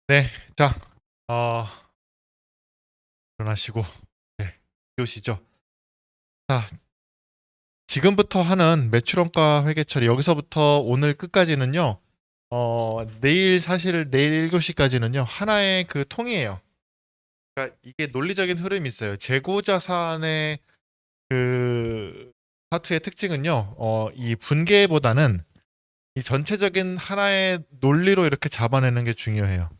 네, 자, 어, 일어나시고, 네, 오시죠. 자, 지금부터 하는 매출원가 회계 처리, 여기서부터 오늘 끝까지는요, 내일 사실 내일 1교시까지는요, 하나의 그 통이에요. 그러니까 이게 논리적인 흐름이 있어요. 재고자산의 그 파트의 특징은요, 이 분계보다는 이 전체적인 하나의 논리로 이렇게 잡아내는 게 중요해요.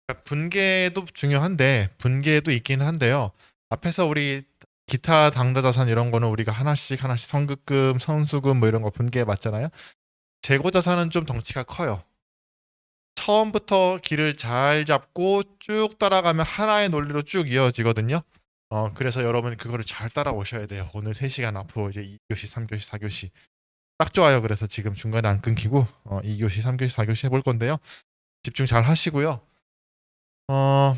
그러니까 분계도 중요한데 분계도 있긴 한데요. 앞에서 우리 기타 당좌자산 이런 거는 우리가 하나씩 하나씩 선급금, 선수금 뭐 이런 거 분계해 봤잖아요. 재고자산은 좀 덩치가 커요. 처음부터 길을 잘 잡고 쭉 따라가면 하나의 논리로 쭉 이어지거든요. 그래서 여러분 그거를 잘 따라오셔야 돼요. 오늘 3시간 앞으로 이제 2교시, 3교시, 4교시 딱 좋아요. 그래서 지금 중간에 안 끊기고 2교시, 3교시, 4교시 해볼 건데요. 집중 잘 하시고요. 어,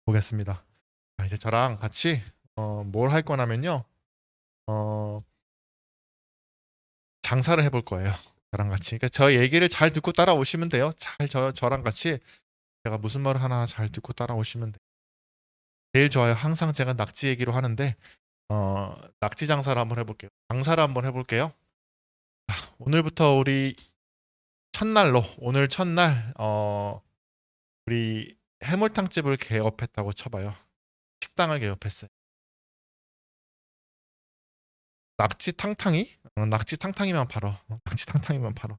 보겠습니다. 자, 이제 저랑 같이 뭘 할 거냐면요. 어, 장사를 해볼 거예요. 저랑 같이. 그러니까 저 얘기를 잘 듣고 따라오시면 돼요. 저랑 같이 제가 무슨 말을 하나 잘 듣고 따라오시면 돼요. 제일 좋아요. 항상 제가 낙지 얘기로 하는데 낙지 장사를 한번 해볼게요. 장사를 한번 해볼게요. 오늘부터 우리 첫날로 오늘 첫날 우리 해물탕집을 개업했다고 쳐봐요. 식당을 개업했어요. 낙지 탕탕이? 낙지 탕탕이만 팔어. 낙지 탕탕이만 팔어.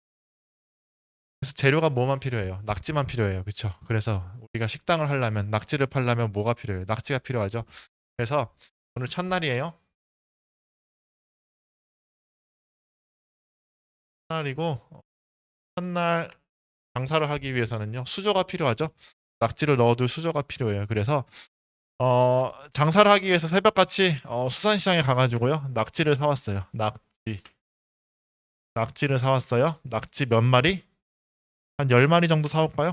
그래서 재료가 뭐만 필요해요? 낙지만 필요해요. 그렇죠? 그래서 우리가 식당을 하려면 낙지를 팔려면 뭐가 필요해요? 낙지가 필요하죠. 그래서 오늘 첫날이에요. 첫날이고 첫날 장사를 하기 위해서는요. 수저가 필요하죠. 낙지를 넣어둘 수저가 필요해요. 그래서 장사를 하기 위해서 새벽같이 수산시장에 가가지고요. 낙지를 사왔어요. 낙지를 사왔어요. 낙지 몇 마리? 한 10마리 정도 사올까요?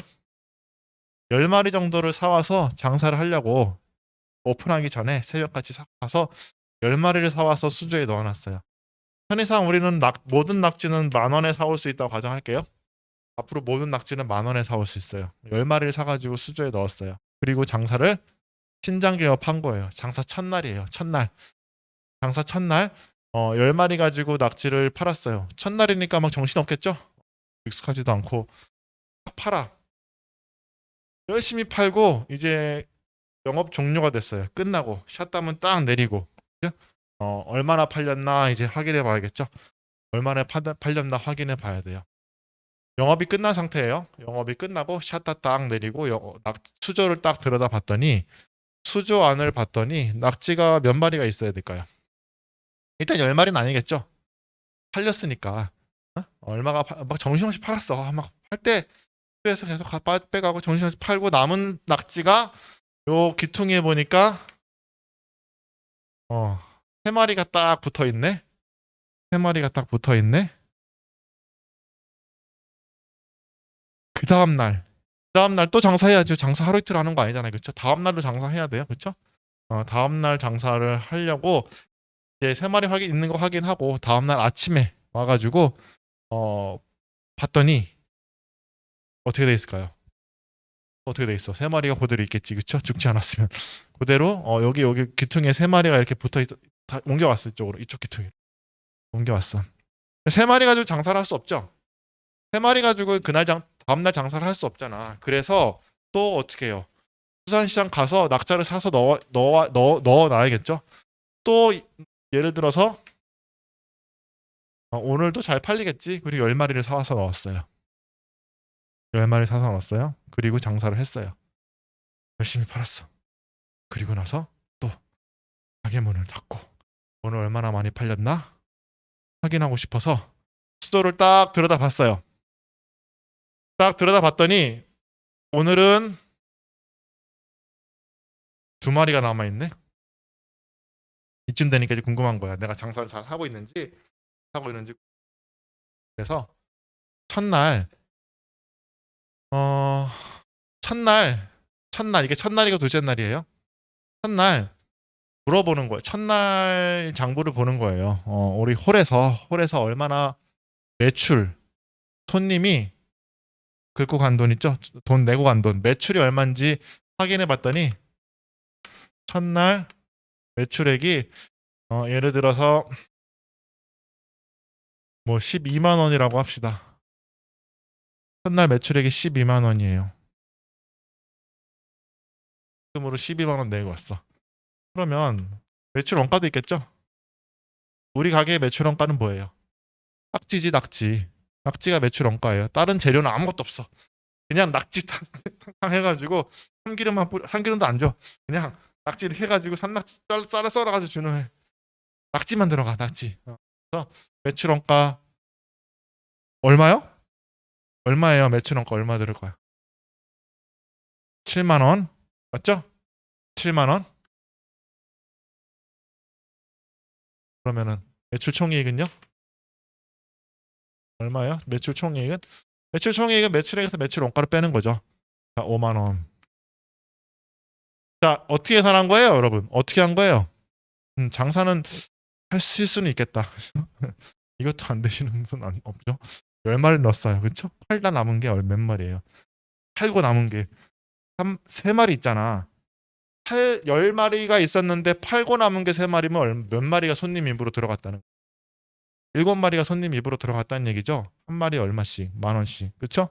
10마리 정도를 사와서 장사를 하려고 오픈하기 전에 새벽같이 사서 10마리를 사와서 수조에 넣어놨어요. 편의상 우리는 모든 낙지는 10,000원에 사올 수 있다고 가정할게요. 앞으로 모든 낙지는 10,000원에 사올 수 있어요. 10마리를 사가지고 수조에 넣었어요. 그리고 장사를 신장 개업한 거예요. 장사 첫날이에요. 첫날. 장사 첫날 10마리 가지고 낙지를 팔았어요. 첫날이니까 막 정신없겠죠? 익숙하지도 않고 딱 팔아. 열심히 팔고 이제 영업 종료가 됐어요. 끝나고 샷다운 딱 내리고 그죠? 얼마나 팔렸나 이제 확인해 봐야겠죠. 얼마나 팔렸나 확인해 봐야 돼요. 영업이 끝난 상태예요. 영업이 끝나고 샷다 딱 내리고 수조를 딱 들여다 봤더니 수조 안을 봤더니 낙지가 몇 마리가 있어야 될까요? 일단 10마리는 아니겠죠. 팔렸으니까 얼마가 막 정신없이 팔았어. 막 팔 때 수에서 계속 빼가고 정신없이 팔고 남은 낙지가 요 귀퉁이에 보니까 어, 3마리가 딱 붙어 있네. 3마리가 딱 붙어 있네. 그 다음날. 그 다음날 또 장사해야죠. 장사 하루 이틀 하는 거 아니잖아요. 그쵸? 다음날도 장사해야 돼요. 그쵸? 다음날 장사를 하려고 이제 3마리 있는 거 확인하고 다음날 아침에 와가지고 어, 봤더니 어떻게 돼 있을까요? 어떻게 돼 있어? 3마리가 그대로 있겠지. 그쵸? 죽지 않았으면. 그대로 여기 귀퉁이에 3마리가 이렇게 붙어 있, 다 옮겨왔어. 이쪽으로. 이쪽 귀퉁이. 옮겨왔어. 3마리 가지고 장사를 할 수 없죠. 3마리 가지고 다음날 장사를 할 수 없잖아. 그래서 또 어떻게 해요? 수산시장 가서 낙자를 사서 넣어놔야겠죠? 또 예를 들어서 오늘도 잘 팔리겠지? 그리고 10마리를 사와서 넣었어요. 10마리 사서 넣었어요. 그리고 장사를 했어요. 열심히 팔았어. 그리고 나서 또 가게 문을 닫고 오늘 얼마나 많이 팔렸나? 확인하고 싶어서 수도를 딱 들여다봤어요. 딱 들여다봤더니 오늘은 2마리가 남아있네? 이쯤 되니까 이제 궁금한 거야. 내가 장사를 잘 하고 있는지. 그래서 첫날, 어, 첫날, 이게 첫날이고 둘째 날이에요. 첫날 물어보는 거예요. 첫날 장부를 보는 거예요. 우리 홀에서 얼마나 매출, 손님이 긁고 간 돈 있죠? 돈 내고 간 돈. 매출이 얼마인지 확인해 봤더니 첫날 매출액이 예를 들어서 뭐 12만 원이라고 합시다. 첫날 매출액이 12만 원이에요. 으로 12만 원 내고 왔어. 그러면 매출 원가도 있겠죠? 우리 가게의 매출 원가는 뭐예요? 낙지지 낙지. 낙지가 매출 원가예요. 다른 재료는 아무것도 없어. 그냥 낙지 탕탕 해가지고 참기름도 안 줘. 그냥 낙지를 해가지고 산낙지 썰어가지고 주는 낙지만 들어가 낙지. 그래서 매출 원가 얼마요? 얼마예요? 매출 원가 얼마 들을까요? 7만 원 맞죠? 7만 원. 그러면은 매출 총이익은요? 얼마예요? 매출 총이익은? 매출 총이익은 매출액에서 매출 원가를 빼는 거죠. 자, 5만 원. 자, 어떻게 계산한 거예요, 여러분? 어떻게 한 거예요? 장사는 할 수는 있겠다. 이것도 안 되시는 분 없죠? 10마리 넣었어요. 그쵸? 팔다 남은 게 몇 마리예요? 팔고 남은 게 3마리 있잖아. 10마리가 있었는데 팔고 남은 게 3마리면 몇 마리가 손님 입으로 들어갔다는 7마리가 손님 입으로 들어갔다는 얘기죠. 한 마리 얼마씩? 10,000원씩. 그쵸?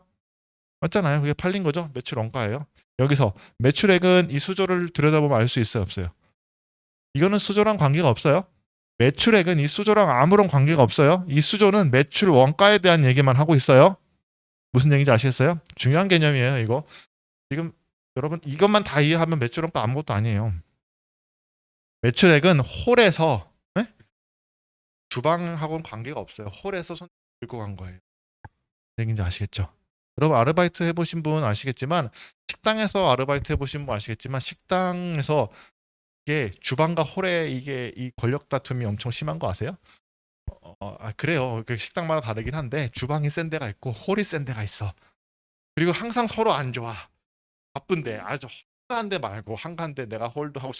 맞잖아요. 그게 팔린 거죠. 매출 원가예요. 여기서 매출액은 이 수조를 들여다보면 알 수 있어요, 없어요? 이거는 수조랑 관계가 없어요. 매출액은 이 수조랑 아무런 관계가 없어요. 이 수조는 매출 원가에 대한 얘기만 하고 있어요. 무슨 얘기인지 아시겠어요? 중요한 개념이에요, 이거. 지금 여러분 이것만 다 이해하면 매출 원가 아무것도 아니에요. 매출액은 홀에서 주방하고는 관계가 없어요. 홀에서 손 들고 간 거예요. 무슨 얘기인지 아시겠죠? 여러분 아르바이트 해보신 분 아시겠지만 식당에서 아르바이트 해보신 분 아시겠지만 식당에서 이게 주방과 홀에 이게 이 권력 다툼이 엄청 심한 거 아세요? 그래요. 식당마다 다르긴 한데 주방이 센 데가 있고 홀이 센 데가 있어. 그리고 항상 서로 안 좋아. 바쁜데 아주 한가한데 말고 한가한데 내가 홀도 하고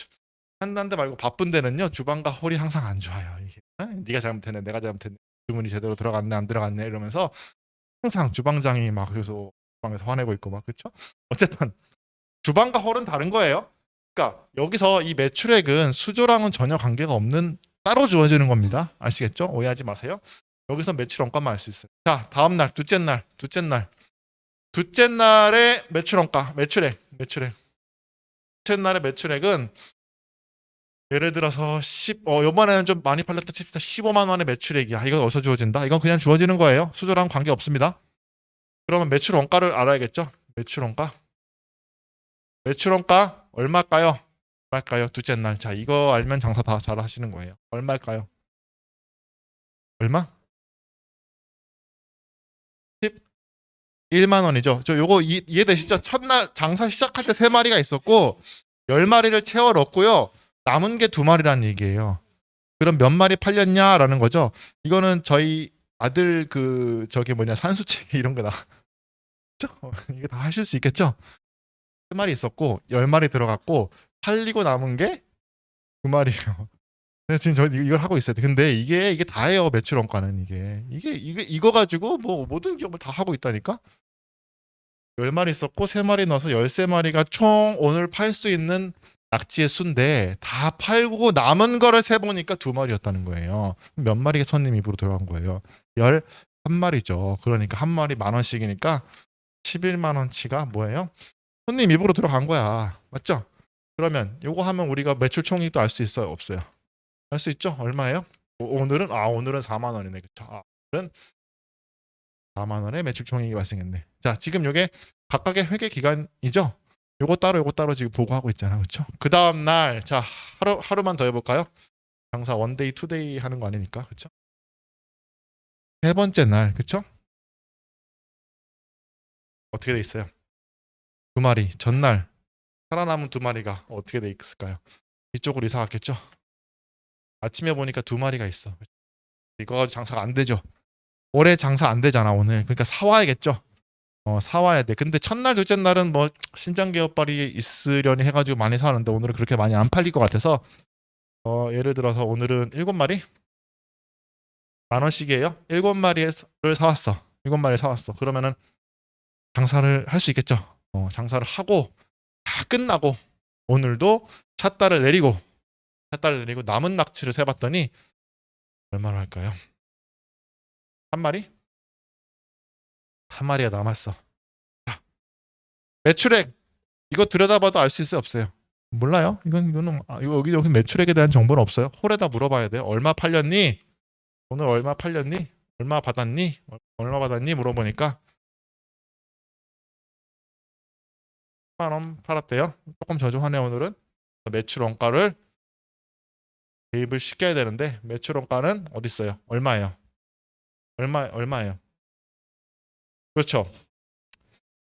한가한데 말고 바쁜 데는요 주방과 홀이 항상 안 좋아요. 이게 네가 잘못했네, 내가 잘못했네, 주문이 제대로 들어갔네 안 들어갔네 이러면서 항상 주방장이 막 그래서 주방에서 화내고 있고 막 그렇죠? 어쨌든 주방과 홀은 다른 거예요. 그러니까 여기서 이 매출액은 수조랑은 전혀 관계가 없는 따로 주어지는 겁니다. 아시겠죠? 오해하지 마세요. 여기서 매출 원가만 알 수 있어요. 자, 다음 날, 둘째 날의 매출 원가, 매출액. 둘째 날의 매출액은 예를 들어서 요번에는 좀 많이 팔렸다 칩시다. 15만 원의 매출액이야. 이건 어디서 주어진다? 이건 그냥 주어지는 거예요. 수조랑 관계 없습니다. 그러면 매출 원가를 알아야겠죠? 매출 원가. 매출 원가 얼마일까요? 얼마일까요? 둘째 날. 자, 이거 알면 장사 다 잘 하시는 거예요. 얼마일까요? 얼마? 11만 원이죠. 저 요거 이해되시죠? 첫날 장사 시작할 때 3마리가 있었고 10마리를 채워 넣었고요. 남은 게 2마리라는 얘기예요. 그럼 몇 마리 팔렸냐라는 거죠. 이거는 저희 아들 저게 뭐냐 산수책에 이런 거 나죠? 이게 다 하실 수 있겠죠? 3마리 있었고 10마리 들어갔고 팔리고 남은 게 2마리예요. 그래서 지금 저 이걸 하고 있어요. 근데 이게 다예요. 매출 원가는 이거 가지고 뭐 모든 기업을 다 하고 있다니까. 10마리 있었고 3마리 넣어서 13마리가 총 오늘 팔 수 있는 낙지의 수인데 다 팔고 남은 거를 세 보니까 2마리였다는 거예요. 몇 마리가 손님 입으로 들어간 거예요? 11마리죠. 그러니까 한 마리 10,000원씩이니까 11만 원치가 뭐예요? 손님 입으로 들어간 거야. 맞죠? 그러면 요거 하면 우리가 매출 총액도 알 수 있어요? 없어요? 알 수 있죠? 얼마예요? 오늘은 4만 원이네. 그쵸? 오늘은 4만 원의 매출 총액이 발생했네. 자, 지금 요게 각각의 회계 기간이죠? 요거 따로 지금 보고하고 있잖아. 그렇죠? 그 다음 날, 자, 하루만 더 해볼까요? 장사 원데이, 투데이 하는 거 아니니까. 그렇죠? 세 번째 날, 그렇죠? 어떻게 돼 있어요? 2마리, 전날 살아남은 2마리가 어떻게 돼 있을까요? 이쪽으로 이사 갔겠죠? 아침에 보니까 2마리가 있어. 이거 가지고 장사가 안 되죠. 올해 장사 안 되잖아, 오늘. 그러니까 사와야겠죠. 사와야 돼. 근데 첫날, 둘째 날은 뭐 신장 개업발이 있으려니 해가지고 많이 사왔는데 오늘은 그렇게 많이 안 팔릴 것 같아서 예를 들어서 오늘은 7마리? 10,000원씩이에요. 7마리를 사왔어. 7마리 사왔어. 그러면은 장사를 할 수 있겠죠. 장사를 하고 다 끝나고 오늘도 샷달을 내리고 남은 낙지를 세봤더니 얼마나 할까요? 한 마리? 한 마리가 남았어. 자, 매출액 이거 들여다봐도 알 수 있어요, 없어요? 몰라요? 이거는 여기 매출액에 대한 정보는 없어요. 홀에다 물어봐야 돼요. 얼마 팔렸니? 오늘 얼마 팔렸니? 얼마 받았니? 얼마 받았니? 물어보니까 10만 원 팔았대요. 조금 저조하네 오늘은. 매출 원가를 대입을 시켜야 되는데 매출 원가는 어디 있어요? 얼마예요? 얼마예요? 그렇죠.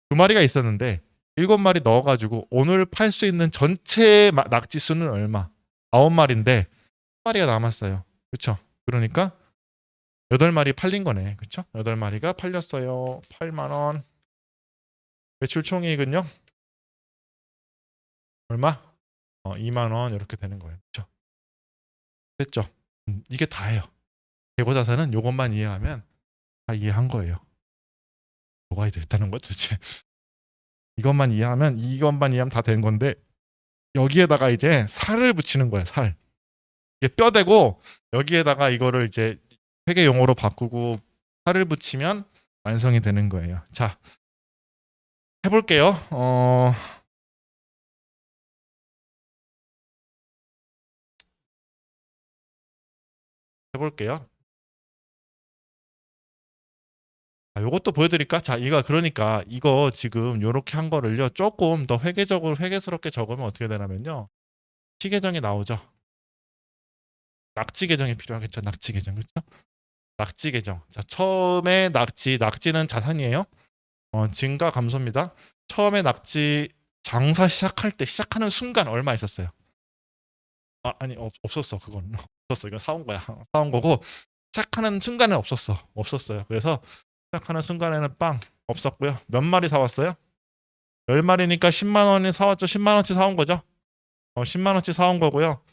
두 마리가 있었는데 7마리 넣어가지고 오늘 팔 수 있는 전체 낙지 수는 얼마? 9마리인데 한 마리가 남았어요. 그렇죠? 그러니까 8마리 팔린 거네. 그렇죠? 8마리가 팔렸어요. 8만 원. 매출 총이익은요? 얼마? 2만 원 이렇게 되는 거예요. 그렇죠? 됐죠? 이게 다예요. 계보자산은 이것만 이해하면 다 이해한 거예요. 뭐가 됐다는 거죠, 도대체. 이것만 이해하면 다 된 건데 여기에다가 이제 살을 붙이는 거예요. 살. 이게 뼈대고 여기에다가 이거를 이제 회계 용어로 바꾸고 살을 붙이면 완성이 되는 거예요. 자, 해볼게요. 해볼게요. 요것도 보여드릴까? 자, 그러니까 이거 지금 요렇게 한 거를요 조금 더 회계스럽게 적으면 어떻게 되냐면요, 시 계정이 나오죠. 낙지 계정이 필요하겠죠. 낙지 계정. 그렇죠? 낙지 계정. 자, 처음에 낙지는 자산이에요. 증가 감소입니다. 처음에 낙지 장사 시작하는 순간 얼마 있었어요? 아니, 없었어. 그건 없었어. 이건 사온 거야. 사온 거고 시작하는 순간에 없었어요. 그래서 시작하는 순간에는 빵 없었고요. 몇 마리 사왔어요? 10마리니까 10만 원이 사왔죠. 10만 원치 사온 거죠. 10만 원치 사온 거고요.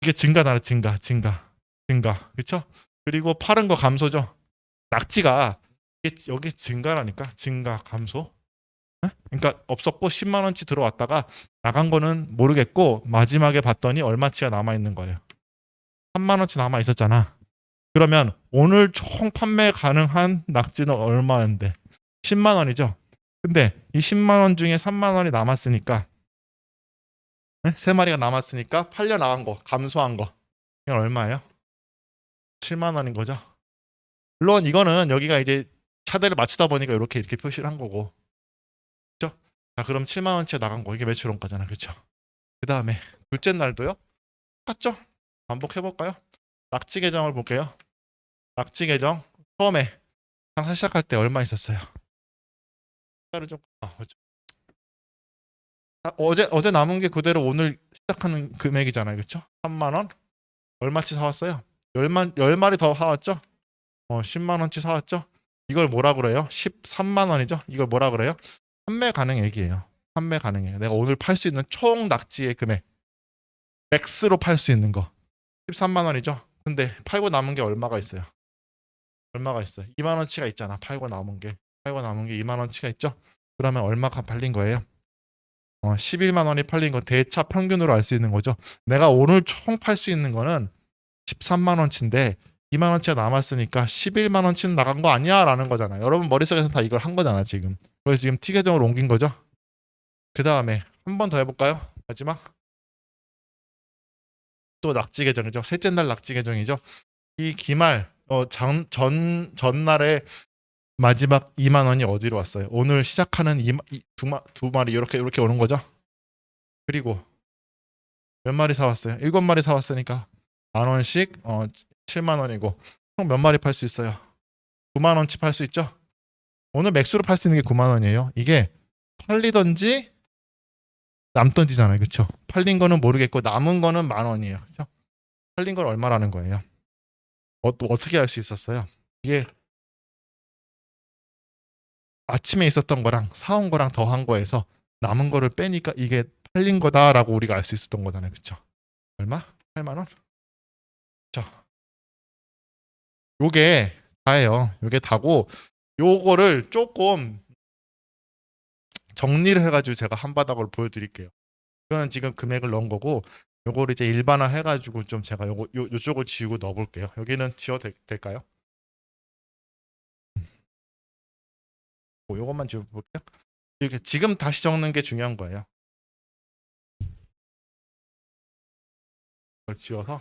이게 증가다. 증가. 그렇죠? 그리고 파는 거 감소죠. 낙지가 여기 증가라니까. 증가 감소. 그러니까 없었고 10만 원치 들어왔다가 나간 거는 모르겠고 마지막에 봤더니 얼마치가 남아 있는 거예요. 3만 원치 남아 있었잖아. 그러면 오늘 총 판매 가능한 낙지는 얼마인데? 10만 원이죠. 근데 이 10만 원 중에 3만 원이 남았으니까, 세 마리가 남았으니까 팔려 나간 거, 감소한 거. 이건 얼마예요? 7만 원인 거죠. 물론 이거는 여기가 이제 차대를 맞추다 보니까 이렇게 표시를 한 거고. 그렇죠? 자, 그럼 7만 원치가 나간 거. 이게 매출 원가잖아. 그렇죠? 그다음에 둘째 날도요. 똑같죠? 반복해 볼까요? 낙지 계정을 볼게요. 낙지 계정 처음에 장사 시작할 때 얼마 있었어요? 숫자를 좀 그렇죠. 어제 남은 게 그대로 오늘 시작하는 금액이잖아요. 그렇죠? 3만 원. 얼마치 사왔어요? 10마리 더 사왔죠? 10만 원치 사왔죠? 이걸 뭐라 그래요? 13만 원이죠? 이걸 뭐라 그래요? 판매 가능액이에요. 판매 가능액. 내가 오늘 팔 수 있는 총 낙지의 금액. 맥스로 팔 수 있는 거. 13만 원이죠? 근데 팔고 남은 게 얼마가 있어요? 얼마가 있어요? 2만 원치가 있잖아. 팔고 남은 게 2만 원치가 있죠? 그러면 얼마가 팔린 거예요? 11만 원이 팔린 거 대차 평균으로 알 수 있는 거죠. 내가 오늘 총 팔 수 있는 거는 13만 원치인데 2만 원치가 남았으니까 11만 원치는 나간 거 아니야? 라는 거잖아요. 여러분 머릿속에서 다 이걸 한 거잖아, 지금. 그래서 지금 T 계정으로 옮긴 거죠. 그 다음에 한 번 더 해볼까요? 마지막. 또 낙지 계정이죠. 셋째 날 낙지 계정이죠. 이 기말, 전날에 마지막 2만 원이 어디로 왔어요? 오늘 시작하는 두 마리 이렇게 오는 거죠. 그리고 몇 마리 사왔어요? 7마리 사왔으니까 만 원씩 7만 원이고 총 몇 마리 팔 수 있어요? 9만 원치 팔 수 있죠? 오늘 맥스로 팔 수 있는 게 9만 원이에요. 이게 팔리던지 남던지잖아요. 그렇죠? 팔린 거는 모르겠고 남은 거는 만 원이에요. 그렇죠? 팔린 건 얼마라는 거예요? 또 어떻게 알 수 있었어요? 이게 아침에 있었던 거랑 사온 거랑 더한 거에서 남은 거를 빼니까 이게 팔린 거다라고 우리가 알 수 있었던 거잖아요. 그렇죠? 얼마? 8만 원? 자, 요게 다예요. 요게 다고 요거를 조금 정리를 해가지고 제가 한 바닥으로 보여드릴게요. 이거는 지금 금액을 넣은 거고, 요거를 이제 일반화 해가지고 좀 제가 요쪽을 지우고 넣어볼게요. 여기는 지워도 될까요? 요것만 지워볼게요. 이렇게 지금 다시 적는 게 중요한 거예요. 이걸 지워서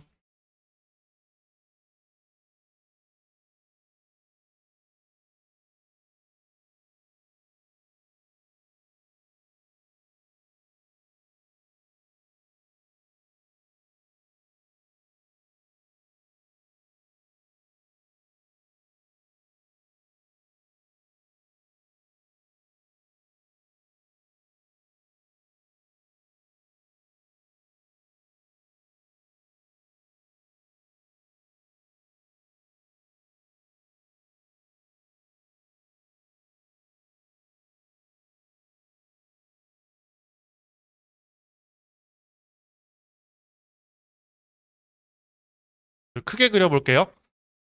크게 그려볼게요.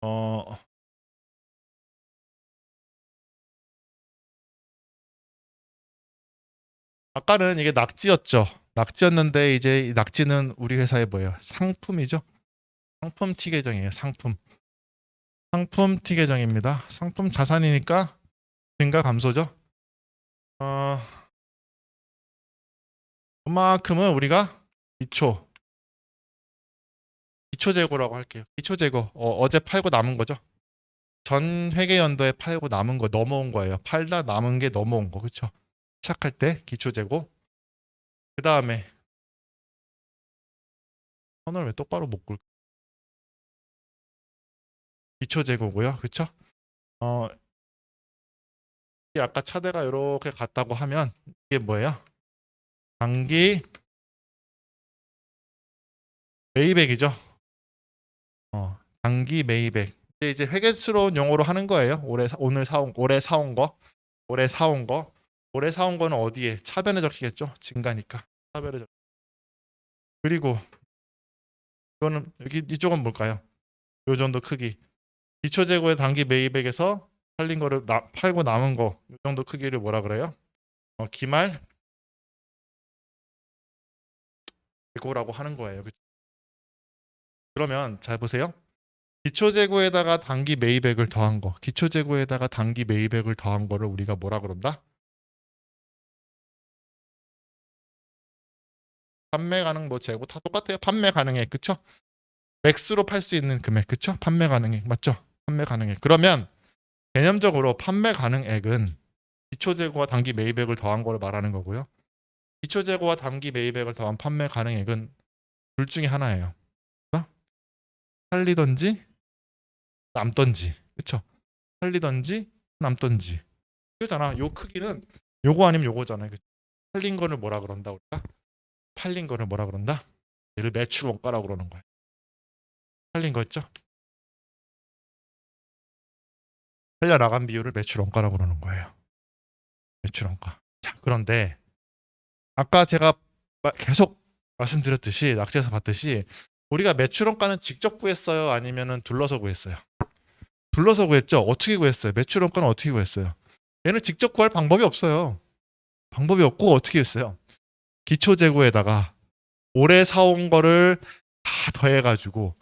어, 아까는 이게 낙지였죠. 낙지였는데 이제 이 낙지는 우리 회사의 뭐예요? 상품이죠. 상품 티 계정이에요. 상품 티 계정입니다. 상품 자산이니까 증가 감소죠. 어, 그만큼은 우리가 기초 기초 재고라고 할게요. 기초 재고. 어제 팔고 남은 거죠. 전 회계 연도에 팔고 남은 거 넘어온 거예요. 팔다 남은 게 넘어온 거. 그렇죠? 시작할 때 기초 재고. 그다음에 선을 왜 똑바로 못 굴? 기초 재고고요. 그렇죠? 어, 아까 차대가 이렇게 갔다고 하면 이게 뭐예요? 단기 매입액이죠. 단기 매입액. 이제 회계스러운 용어로 하는 거예요. 올해 사온 거, 올해 사온 거는 어디에? 차변에 적히겠죠. 증가니까 차변에 적. 그리고 이거는 여기 이쪽은 뭘까요? 요 정도 크기. 기초 재고의 단기 매입액에서 팔린 거를 팔고 남은 거, 요 정도 크기를 뭐라 그래요? 기말 재고라고 하는 거예요. 그러면 잘 보세요. 기초 재고에다가 단기 매입액을 더한 거, 기초 재고에다가 단기 매입액을 더한 거를 우리가 뭐라 그런다? 판매 가능 뭐 재고 다 똑같아요. 판매 가능액, 그쵸? 맥스로 팔 수 있는 금액, 그쵸? 판매 가능액, 맞죠? 판매 가능액. 그러면 개념적으로 판매 가능액은 기초 재고와 단기 매입액을 더한 거를 말하는 거고요. 기초 재고와 단기 매입액을 더한 판매 가능액은 둘 중에 하나예요. 팔리던지 남던지, 그쵸? 팔리던지 남던지. 이거잖아. 요 크기는 요거 아니면 요거잖아요. 그쵸? 팔린 거를 뭐라 그런다 우리가? 팔린 거를 뭐라 그런다? 얘를 매출 원가라고 그러는 거예요. 팔린 거 있죠? 팔려 나간 비율을 매출 원가라고 그러는 거예요. 매출 원가. 자, 그런데 아까 제가 계속 말씀드렸듯이 낙지에서 봤듯이 우리가 매출 원가는 직접 구했어요? 아니면은 둘러서 구했어요? 둘러서 구했죠? 어떻게 구했어요? 매출 원가는 어떻게 구했어요? 얘는 직접 구할 방법이 없어요. 방법이 없고 어떻게 했어요? 기초 재고에다가 올해 사온 거를 다 더해가지고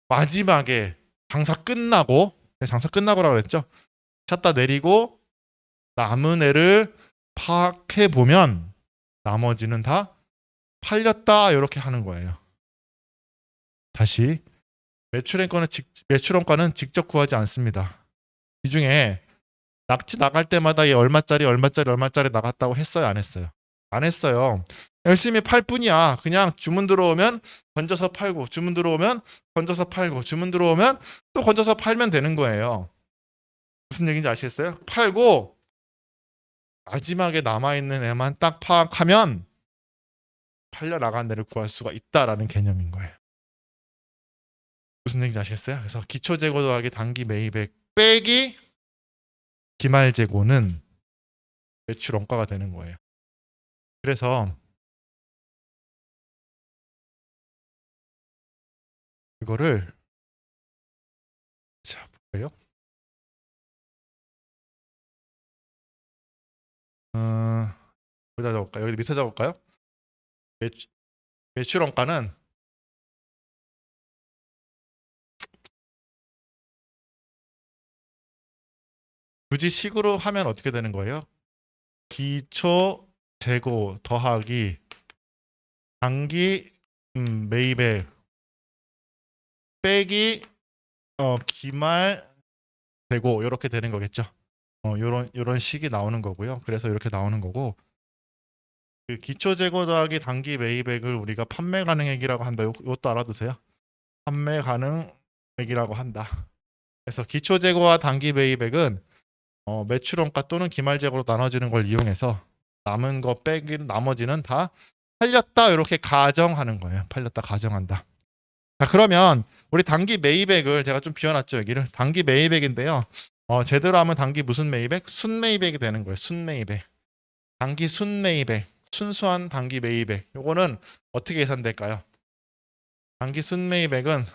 마지막에 장사 끝나고라고 그랬죠? 찾다 내리고 남은 애를 파악해 보면 나머지는 다 팔렸다 이렇게 하는 거예요. 다시 매출원가는 직접 구하지 않습니다. 이 중에 낙지 나갈 때마다 얘 얼마짜리 나갔다고 했어요, 안 했어요? 안 했어요. 열심히 팔 뿐이야. 그냥 주문 들어오면 건져서 팔고, 주문 들어오면 건져서 팔고, 주문 들어오면 또 건져서 팔면 되는 거예요. 무슨 얘기인지 아시겠어요? 팔고 마지막에 남아있는 애만 딱 파악하면 팔려 나간 애를 구할 수가 있다라는 개념인 거예요. 무슨 얘기인지 아시겠어요? 그래서 기초 재고 더하기 단기 매입액 빼기 기말 재고는 매출 원가가 되는 거예요. 그래서 이거를 자, 볼까요? 여기다 적을까요? 여기 밑에 적을까요? 매출 원가는 굳이 식으로 하면 어떻게 되는 거예요? 기초 재고 더하기 단기 매입액 빼기 기말 재고 이렇게 되는 거겠죠. 요런 식이 나오는 거고요. 그래서 이렇게 나오는 거고 그 기초 재고 더하기 단기 매입액을 우리가 판매 가능액이라고 한다. 이것도 알아두세요. 판매 가능액이라고 한다. 그래서 기초 재고와 단기 매입액은 매출 원가 또는 기말 재고로 나눠지는 걸 이용해서 남은 거 빼기 나머지는 다 팔렸다 이렇게 가정하는 거예요. 팔렸다 가정한다. 자 그러면 우리 단기 매입액을 제가 좀 비워놨죠 여기를. 단기 매입액인데요. 제대로 하면 단기 무슨 매입액? 순매입액이 되는 거예요. 순매입액. 단기 순매입액. 순수한 단기 매입액. 요거는 어떻게 계산될까요? 단기 순매입액은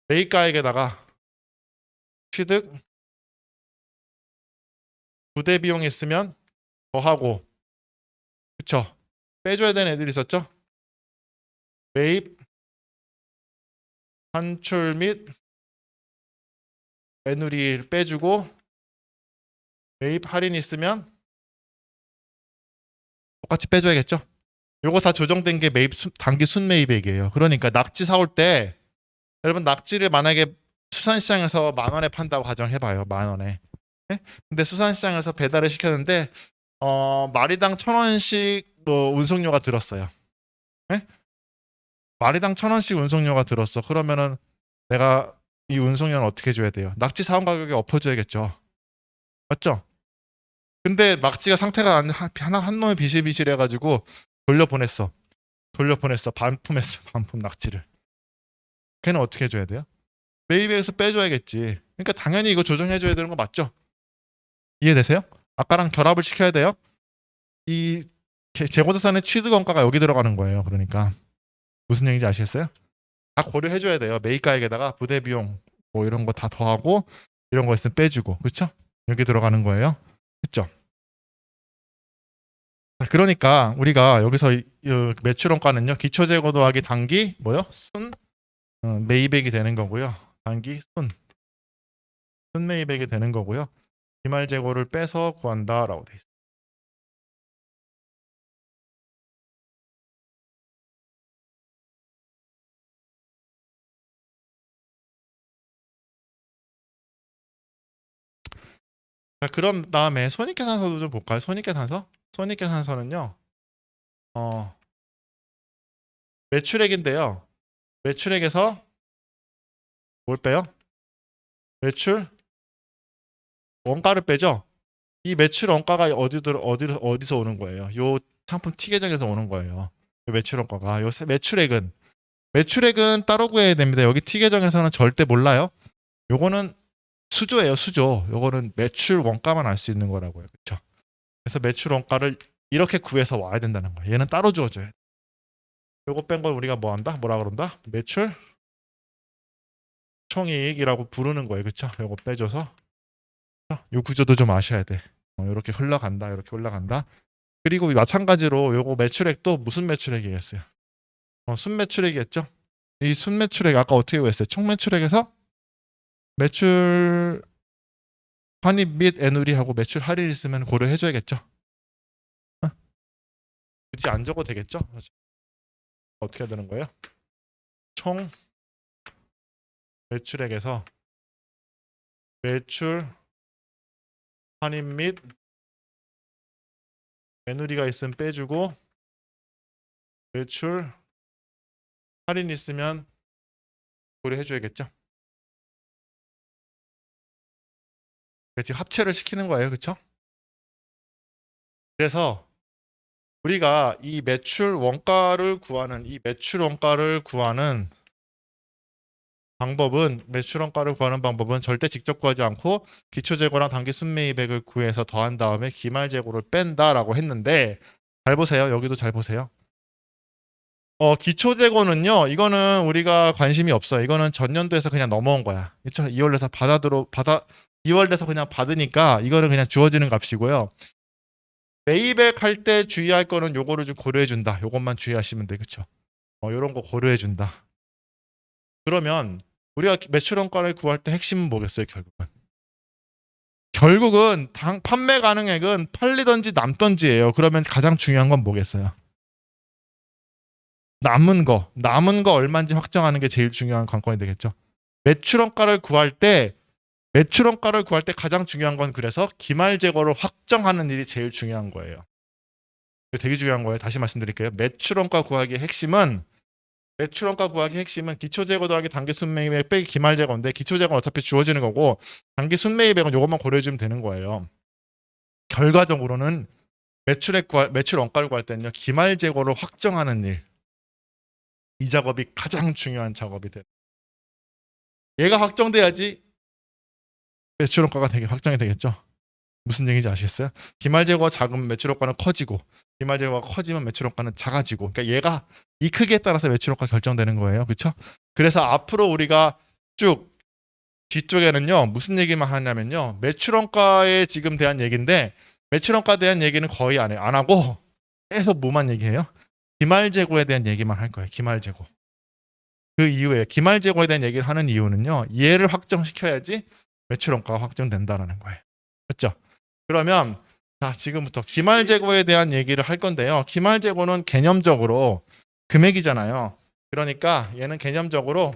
매입가액에다가 취득 부대 비용 있으면 더하고 그쵸? 빼줘야 되는 애들이 있었죠? 매입 환출 및 애누리 빼주고 매입 할인 있으면 똑같이 빼줘야겠죠? 요거 다 조정된 게 매입 단기 순매입액이에요. 그러니까 낙지 사올 때 여러분 낙지를 만약에 수산시장에서 10,000원에 판다고 가정해봐요. 10,000원에. 네? 근데 수산시장에서 배달을 시켰는데 마리당 1,000원씩 운송료가 들었어요. 네? 마리당 1,000원씩 운송료가 들었어. 그러면은 내가 이 운송료는 어떻게 줘야 돼요? 낙지 사온 가격에 엎어줘야겠죠. 맞죠? 근데 낙지가 상태가 한 놈이 비실비실해가지고 돌려보냈어. 반품했어. 반품 낙지를. 걔는 어떻게 해줘야 돼요? 매입액에서 빼줘야겠지. 그러니까 당연히 이거 조정해줘야 되는 거 맞죠? 이해되세요? 아까랑 결합을 시켜야 돼요. 이 재고자산의 취득원가가 여기 들어가는 거예요. 그러니까 무슨 얘기인지 아시겠어요? 다 고려해줘야 돼요. 매입가액에다가 부대 비용 뭐 이런 거 다 더하고 이런 거 있으면 빼주고 그렇죠? 여기 들어가는 거예요. 그렇죠? 그러니까 우리가 여기서 이 매출원가는요. 기초재고 더하기 단기 뭐요? 매입액이 되는 거고요. 단기 순매입액이 되는 거고요. 기말재고를 빼서 구한다라고 돼 있어요. 자, 그럼 다음에 손익계산서도 좀 볼까요? 손익계산서? 손익계산서는요. 매출액인데요. 매출액에서 뭘 빼요? 매출 원가를 빼죠. 이 매출 원가가 어디서 오는 거예요? 요 상품 T 계정에서 오는 거예요. 요 매출 원가가. 요 매출액은 따로 구해야 됩니다. 여기 T 계정에서는 절대 몰라요. 요거는 수조예요, 수조. 요거는 매출 원가만 알 수 있는 거라고요. 그렇죠? 그래서 매출 원가를 이렇게 구해서 와야 된다는 거예요. 얘는 따로 주어져야 돼. 요거 뺀 걸 우리가 뭐 한다? 뭐라 그런다? 매출 총이익이라고 부르는 거예요. 그렇죠? 요거 빼줘서 요 구조도 좀 아셔야 돼. 이렇게 흘러간다. 이렇게 올라간다. 그리고 마찬가지로 요거 매출액도 무슨 매출액이겠어요? 순매출액이겠죠? 이 순매출액 아까 어떻게 구했어요? 총매출액에서 매출 환입 및 애누리하고 매출 할인 있으면 고려해줘야겠죠? 굳이 안 적어도 되겠죠? 어떻게 되는 거예요? 총 매출액에서 매출 환입 및 애누리가 있으면 빼주고 매출 할인 있으면 고려해줘야겠죠? 지금 합체를 시키는 거예요. 그쵸? 그래서 우리가 이 매출 원가를 구하는 방법은 절대 직접 구하지 않고 기초재고랑 단기 순매입액을 구해서 더한 다음에 기말재고를 뺀다라고 했는데 잘 보세요. 여기도 잘 보세요. 기초재고는요. 이거는 우리가 관심이 없어요. 이거는 전년도에서 그냥 넘어온 거야. 2월 내서 2월 돼서 그냥 받으니까 이거는 그냥 주어지는 값이고요. 매입액 할 때 주의할 거는 요거를 좀 고려해 준다. 요것만 주의하시면 돼. 그쵸? 요런 거 고려해 준다. 그러면 우리가 매출 원가를 구할 때 핵심은 뭐겠어요, 결국은? 결국은 판매 가능액은 팔리던지 남던지예요. 그러면 가장 중요한 건 뭐겠어요? 남은 거 얼마인지 확정하는 게 제일 중요한 관건이 되겠죠. 매출 원가를 구할 때 가장 중요한 건 그래서 기말 재고를 확정하는 일이 제일 중요한 거예요. 되게 중요한 거예요. 다시 말씀드릴게요. 매출 원가 구하기 핵심은 기초 재고 더하기 단기 순매입액 빼기 기말 재고인데 기초 재고는 어차피 주어지는 거고 단기 순매입액은 이것만 고려해 주면 되는 거예요. 결과적으로는 매출 원가를 구할 때는요. 기말 재고를 확정하는 일. 이 작업이 가장 중요한 작업이 돼요. 얘가 확정돼야지 매출 원가가 되게 확정이 되겠죠. 무슨 얘기인지 아시겠어요? 기말 재고가 작으면 매출 원가는 커지고 기말 재고가 커지면 매출 원가는 작아지고 그러니까 얘가 이 크기에 따라서 매출 원가 결정되는 거예요. 그렇죠? 그래서 앞으로 우리가 쭉 뒤쪽에는요. 무슨 얘기만 하냐면요. 매출 원가에 지금 대한 얘기인데 매출 원가에 대한 얘기는 거의 안 해요. 안 하고 계속 뭐만 얘기해요? 기말 재고에 대한 얘기만 할 거예요. 기말 재고. 그 이후에 기말 재고에 대한 얘기를 하는 이유는요. 얘를 확정시켜야지 매출 원가가 확정된다라는 거예요. 그렇죠? 그러면 자, 지금부터 기말 재고에 대한 얘기를 할 건데요. 기말 재고는 개념적으로 금액이잖아요. 그러니까 얘는 개념적으로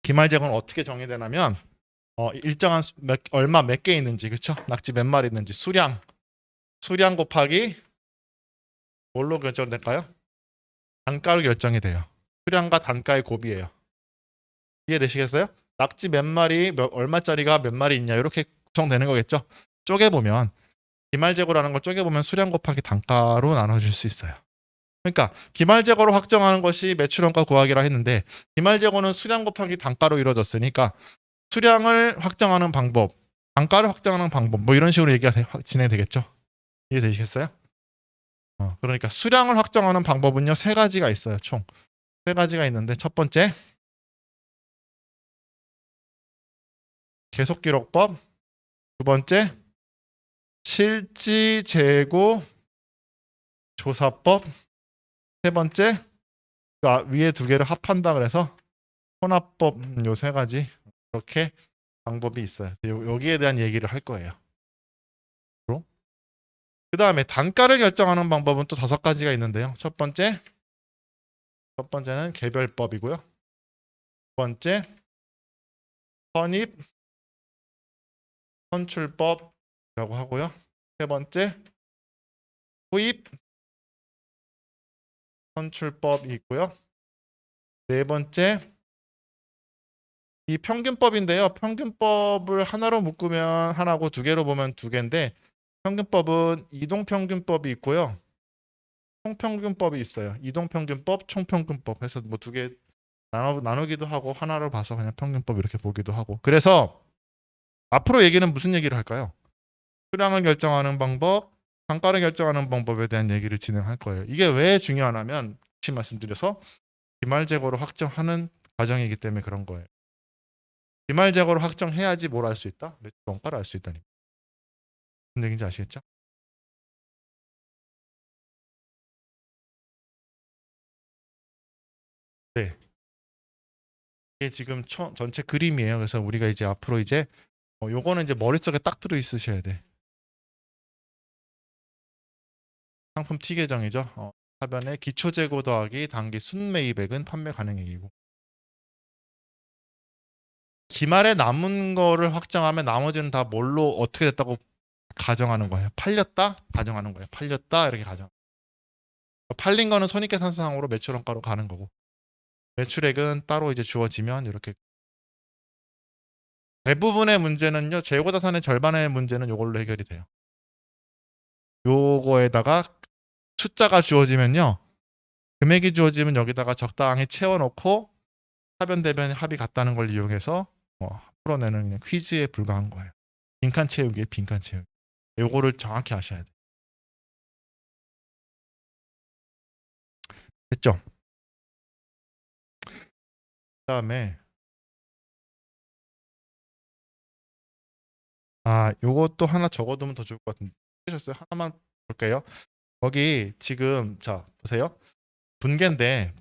기말 재고는 어떻게 정의되냐면 일정한 얼마 몇 개 있는지 그렇죠? 낙지 몇 마리 있는지 수량 곱하기 뭘로 결정될까요? 단가로 결정이 돼요. 수량과 단가의 곱이에요. 이해되시겠어요? 낙지 몇 마리 얼마짜리가 몇 마리 있냐 이렇게 구성되는 거겠죠? 쪼개보면 기말재고라는 걸 쪼개보면 수량 곱하기 단가로 나눠줄 수 있어요. 그러니까 기말재고로 확정하는 것이 매출원가 구하기라 했는데 기말재고는 수량 곱하기 단가로 이루어졌으니까 수량을 확정하는 방법, 단가를 확정하는 방법 뭐 이런 식으로 얘기가 진행되겠죠? 이해되시겠어요? 그러니까 수량을 확정하는 방법은요 세 가지가 있어요. 총 세 가지가 있는데 첫 번째 계속기록법, 두 번째 실지재고 조사법, 세 번째 위에 두 개를 합한다 그래서 혼합법 요 세 가지 이렇게 방법이 있어요. 여기에 대한 얘기를 할 거예요. 그 다음에 단가를 결정하는 방법은 또 다섯 가지가 있는데요. 첫 번째는 개별법이고요. 두 번째 선입 선출법이라고 하고요. 세 번째 후입 선출법이 있고요. 네 번째 이 평균법인데요. 평균법을 하나로 묶으면 하나고 두 개로 보면 두 개인데 평균법은 이동평균법이 있고요. 총평균법이 있어요. 이동평균법, 총평균법 해서 뭐 두 개 나누기도 하고 하나로 봐서 그냥 평균법 이렇게 보기도 하고 그래서 앞으로 얘기는 무슨 얘기를 할까요? 수량을 결정하는 방법, 단가를 결정하는 방법에 대한 얘기를 진행할 거예요. 이게 왜 중요하냐면 다시 말씀드려서 기말재고로 확정하는 과정이기 때문에 그런 거예요. 기말재고로 확정해야지 뭘 알 수 있다? 매출 원가를 알 수 있다니. 무슨 얘기인지 아시겠죠? 네. 이게 지금 전체 그림이에요. 그래서 우리가 이제 앞으로 이제 요거는 이제 머릿속에 딱 들어 있으셔야 돼. 상품 T 계정이죠. 하변에 기초 재고 더하기 단기 순매입액은 판매 가능액이고 기말에 남은 거를 확정하면 나머지는 다 뭘로 어떻게 됐다고 가정하는 거예요. 팔렸다 가정하는 거예요. 팔렸다 이렇게 가정. 팔린 거는 손익계산상으로 매출원가로 가는 거고 매출액은 따로 이제 주어지면 이렇게 대부분의 문제는요. 재고자산의 절반의 문제는 이걸로 해결이 돼요. 요거에다가 숫자가 주어지면요. 금액이 주어지면 여기다가 적당히 채워놓고 하변 대변 합이 같다는 걸 이용해서 풀어내는 그냥 퀴즈에 불과한 거예요. 빈칸 채우기에 빈칸 채우기. 요거를 정확히 아셔야 돼요. 됐죠? 그다음에 요것도 하나 적어두면 더 좋을 것 같은데. 쓰셨어요? 하나만 볼게요. 거기 지금 자 보세요. 분계인데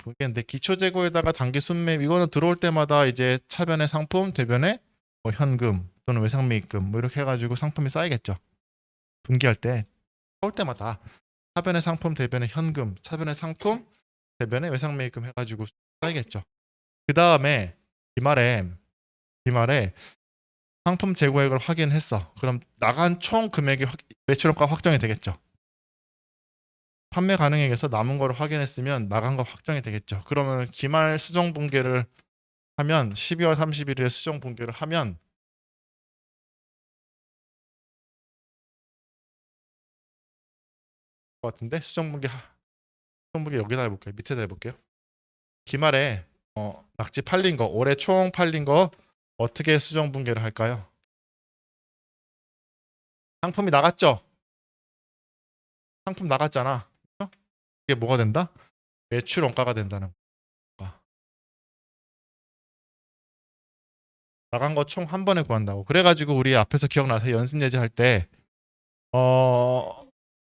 기초 재고에다가 단기 순매입 이거는 들어올 때마다 이제 차변의 상품, 대변의 뭐 현금 또는 외상매입금 뭐 이렇게 해가지고 상품이 쌓이겠죠. 분기할 때 올 때마다 차변의 상품, 대변의 현금, 차변의 상품, 대변의 외상매입금 해가지고 쌓이겠죠. 그 다음에 기말에 상품 재고액을 확인했어. 그럼 나간 총 금액이 매출원가 확정이 되겠죠. 판매 가능액에서 남은 거를 확인했으면 나간 거 확정이 되겠죠. 그러면 기말 수정 분계를 하면 12월 31일에 수정 분계를 하면 것 같은데 수정 분계 여기다 해볼게요. 밑에다 해볼게요. 기말에 낙지 팔린 거 올해 총 팔린 거 어떻게 수정 분계를 할까요? 상품이 나갔죠? 상품 나갔잖아. 이게 뭐가 된다? 매출 원가가 된다는 거야. 나간 거 총 한 번에 구한다고. 그래가지고 우리 앞에서 기억나세요? 연습 예제 할 때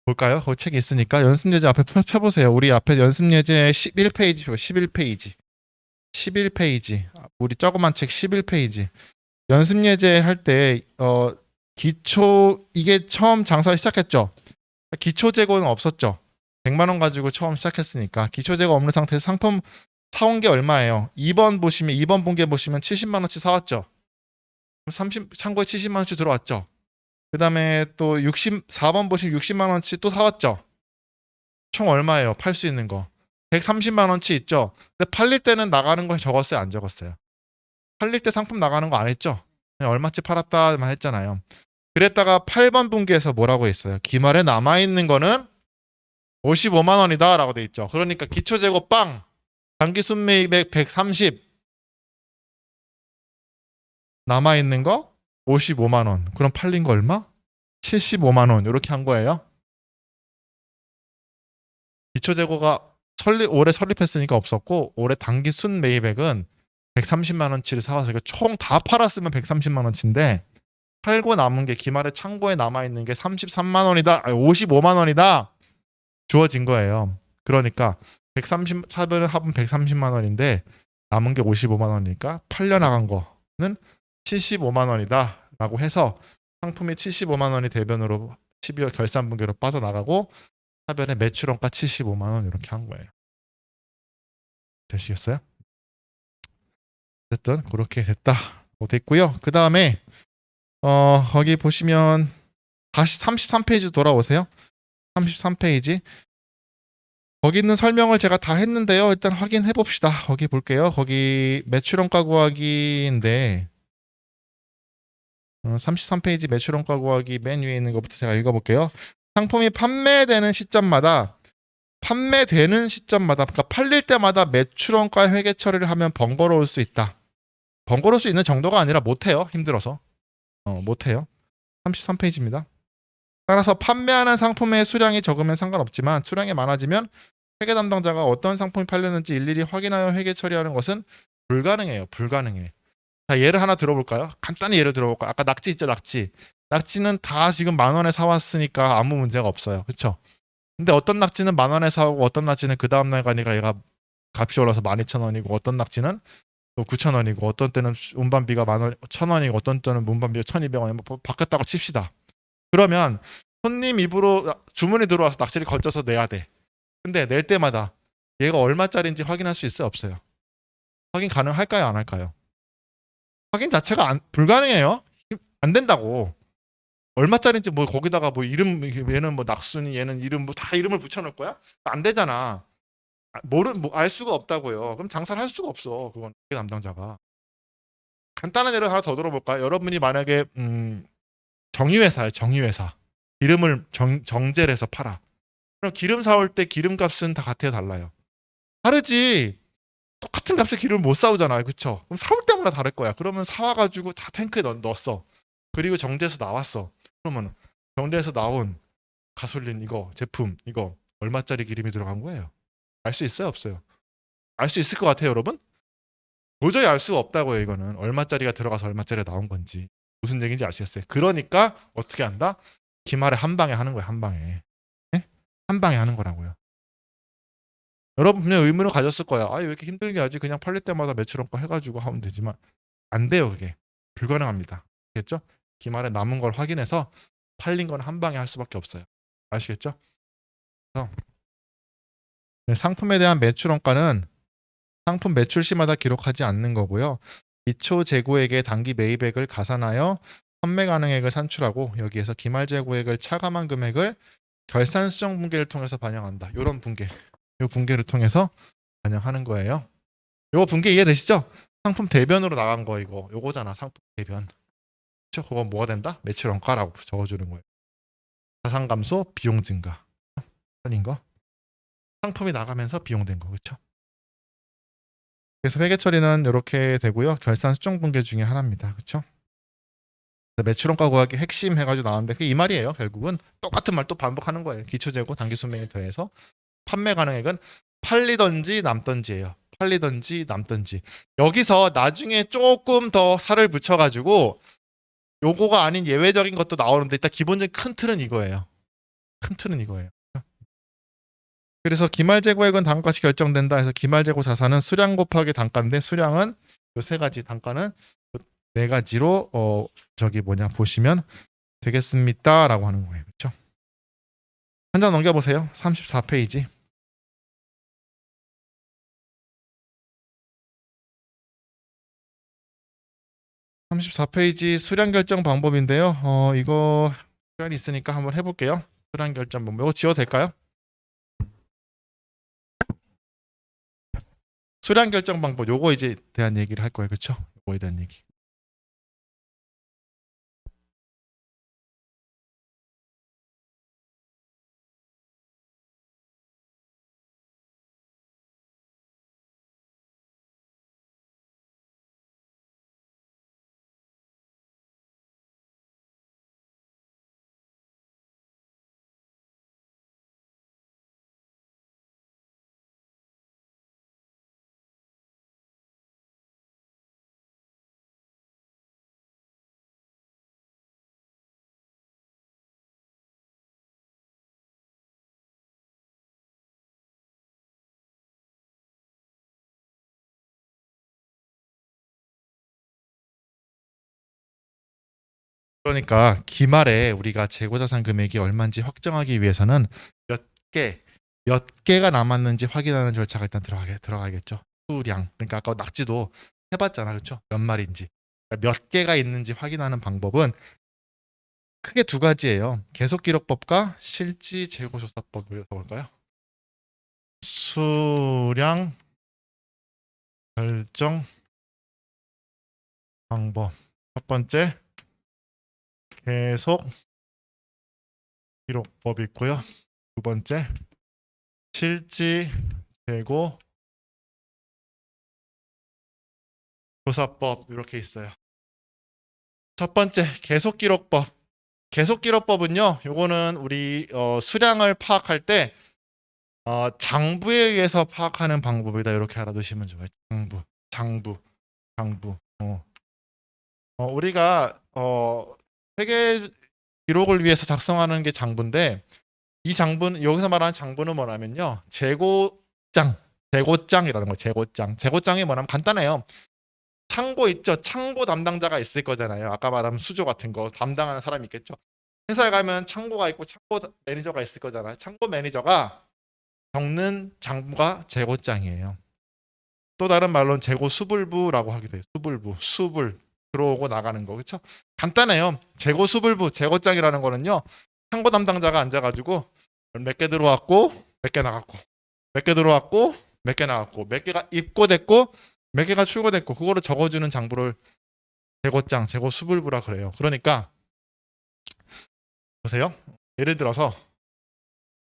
볼까요? 거기 책이 있으니까 연습 예제 앞에 펴보세요. 우리 앞에 연습 예제 11페이지 11페이지 11페이지 우리 조그만 책 11페이지 연습 예제 할 때 기초 이게 처음 장사를 시작했죠. 기초 재고는 없었죠. 100만 원 가지고 처음 시작했으니까 기초 재고 없는 상태에서 상품 사온 게 얼마예요? 2번 분기에 보시면 70만 원치 사왔죠. 30 창고에 70만 원치 들어왔죠. 그 다음에 또 4번 보시면 60만 원치 또 사왔죠. 총 얼마예요? 팔 수 있는 거. 130만 원치 있죠. 근데 팔릴 때는 나가는 거 적었어요? 안 적었어요? 팔릴 때 상품 나가는 거 안 했죠? 그냥 얼마치 팔았다만 했잖아요. 그랬다가 8번 분기에서 뭐라고 했어요? 기말에 남아있는 거는 55만 원이다 라고 돼 있죠. 그러니까 기초재고 빵! 단기 순매입액 130 남아있는 거 55만 원. 그럼 팔린 거 얼마? 75만 원. 이렇게 한 거예요. 기초재고가 올해 설립했으니까 없었고 올해 단기 순매입액은 130만 원치를 사와서 총 다 팔았으면 130만 원치인데 팔고 남은 게 기말에 창고에 남아있는 게 33만 원이다. 아니 55만 원이다. 주어진 거예요. 그러니까 130 차변을 합은 130만 원인데 남은 게 55만 원이니까 팔려 나간 거는 75만 원이다 라고 해서 상품이 75만 원이 대변으로 12월 결산 분기로 빠져나가고 차변에 매출원가 75만 원 이렇게 한 거예요. 되시겠어요? 어쨌든 그렇게 됐고요. 그 다음에 거기 보시면 다시 33페이지 돌아오세요. 33페이지 거기 있는 설명을 제가 다 했는데요. 일단 확인해 봅시다. 거기 볼게요. 거기 매출원가 구하기인데 33페이지 매출원가 구하기 맨 위에 있는 것부터 제가 읽어볼게요. 상품이 판매되는 시점마다 그러니까 팔릴 때마다 매출원가 회계 처리를 하면 번거로울 수 있다. 번거로울 수 있는 정도가 아니라 못해요. 힘들어서. 못해요. 33페이지입니다. 따라서 판매하는 상품의 수량이 적으면 상관없지만 수량이 많아지면 회계 담당자가 어떤 상품이 팔렸는지 일일이 확인하여 회계 처리하는 것은 불가능해요. 불가능해. 자, 예를 하나 들어볼까요? 간단히 예를 들어볼까요? 아까 낙지 있죠, 낙지. 낙지는 다 지금 10,000원에 사왔으니까 아무 문제가 없어요. 그렇죠? 근데 어떤 낙지는 10,000원에 사오고 어떤 낙지는 그 다음날 가니까 얘가 값이 올라서 12,000원이고 어떤 낙지는 또 9,000원이고 어떤 때는 운반비가 1,000원이고 어떤 때는 운반비가 1,200원이 뭐 바뀌었다고 칩시다. 그러면 손님 입으로 주문이 들어와서 낙지를 건져서 내야 돼. 근데 낼 때마다 얘가 얼마짜리인지 확인할 수 있어요? 없어요? 확인 가능할까요? 안 할까요? 확인 자체가 불가능해요. 안 된다고. 얼마짜리인지 뭐 거기다가 뭐 이름 얘는 뭐 낙순이 얘는 이름 뭐 다 이름을 붙여놓을 거야? 안 되잖아. 알 수가 없다고요. 그럼 장사를 할 수가 없어. 그건 담당자가. 간단한 예를 하나 더 들어볼까요? 여러분이 만약에 정유회사예요. 정유회사. 기름을 정제를 해서 팔아. 그럼 기름 사올 때 기름값은 다 같아요, 달라요? 다르지. 똑같은 값에 기름을 못 사오잖아요. 그쵸? 그럼 사올 때마다 다를 거야. 그러면 사와가지고 다 탱크에 넣었어. 그리고 정제해서 나왔어. 그러면 정제해서 나온 가솔린 이거 제품 이거 얼마짜리 기름이 들어간 거예요? 알 수 있어요? 없어요? 알 수 있을 것 같아요, 여러분? 도저히 알 수가 없다고요. 이거는 얼마짜리가 들어가서 얼마짜리가 나온 건지 무슨 얘기인지 아시겠어요? 그러니까 어떻게 한다? 기말에 한 방에 하는 거예요. 한 방에. 예? 한 방에 하는 거라고요. 여러분 분명 의문을 가졌을 거야. 아, 왜 이렇게 힘들게 하지? 그냥 팔릴 때마다 매출 원가 해가지고 하면 되지만 안 돼요. 그게 불가능합니다. 알겠죠? 기말에 남은 걸 확인해서 팔린 건 한 방에 할 수밖에 없어요. 아시겠죠? 그래서 상품에 대한 매출 원가는 상품 매출 시마다 기록하지 않는 거고요. 기초 재고액의 단기 매입액을 가산하여 판매 가능액을 산출하고 여기에서 기말 재고액을 차감한 금액을 결산 수정 분계를 통해서 반영한다. 이런 분계, 이 분계를 통해서 반영하는 거예요. 요거 분계 이해되시죠? 상품 대변으로 나간 거 이거 요거잖아. 상품 대변. 그렇죠? 그거 뭐가 된다? 매출 원가라고 적어주는 거예요. 자산 감소, 비용 증가. 아닌 거. 상품이 나가면서 비용된 거. 그렇죠? 그래서 회계 처리는 이렇게 되고요. 결산 수정 분계 중에 하나입니다. 그렇죠? 매출 원가 구하기 핵심 해가지고 나왔는데 그게 이 말이에요. 결국은 똑같은 말 또 반복하는 거예요. 기초 재고, 단기 수명에 더해서 판매 가능액은 팔리던지 남던지예요. 팔리던지 남던지. 여기서 나중에 조금 더 살을 붙여가지고 요거가 아닌 예외적인 것도 나오는데 일단 기본적인 큰 틀은 이거예요. 큰 틀은 이거예요. 그래서 기말 재고액은 단가시 결정된다 해서 기말 재고 자산은 수량 곱하기 단가인데 수량은 요 세 가지 단가는 네 가지로 저기 뭐냐 보시면 되겠습니다라고 하는 거예요. 그렇죠? 한 장 넘겨보세요. 34페이지. 34페이지 수량 결정 방법인데요. 이거 시간이 있으니까 한번 해볼게요. 수량 결정 방법. 이거 지워도 될까요? 수량 결정 방법. 요거 이제 대한 얘기를 할 거예요. 그렇죠? 요거에 대한 얘기. 그러니까 기말에 우리가 재고자산 금액이 얼마인지 확정하기 위해서는 몇 개, 몇 개가 남았는지 확인하는 절차가 일단 들어가겠죠. 수량. 그러니까 아까 낙지도 해봤잖아, 그렇죠? 몇 마리인지. 그러니까 몇 개가 있는지 확인하는 방법은 크게 두 가지예요. 계속기록법과 실지재고조사법을 볼까요? 수량 결정 방법. 첫 번째 계속 기록법이 있고요. 두 번째 실지 재고 조사법 이렇게 있어요. 첫 번째 계속 기록법. 계속 기록법은요. 요거는 우리 수량을 파악할 때 장부에 의해서 파악하는 방법이다. 이렇게 알아두시면 좋아요. 장부. 우리가 회계 기록을 위해서 작성하는 게 장부인데 이 장부는 여기서 말하는 장부는 뭐냐면요. 재고장이라는 거예요. 재고장이 뭐냐면 간단해요. 창고 있죠. 창고 담당자가 있을 거잖아요. 아까 말한 수조 같은 거 담당하는 사람이 있겠죠. 회사에 가면 창고가 있고 창고 매니저가 있을 거잖아요. 창고 매니저가 적는 장부가 재고장이에요. 또 다른 말로는 재고 수불부라고 하기도 해요. 수불 들어오고 나가는 거 그렇죠? 간단해요. 재고 수불부, 재고장이라는 거는요. 창고 담당자가 앉아가지고 몇 개 들어왔고 몇 개 나갔고 몇 개 들어왔고 몇 개 나갔고 몇 개가 입고됐고 몇 개가 출고됐고 그거를 적어주는 장부를 재고장, 재고 수불부라 그래요. 그러니까 보세요. 예를 들어서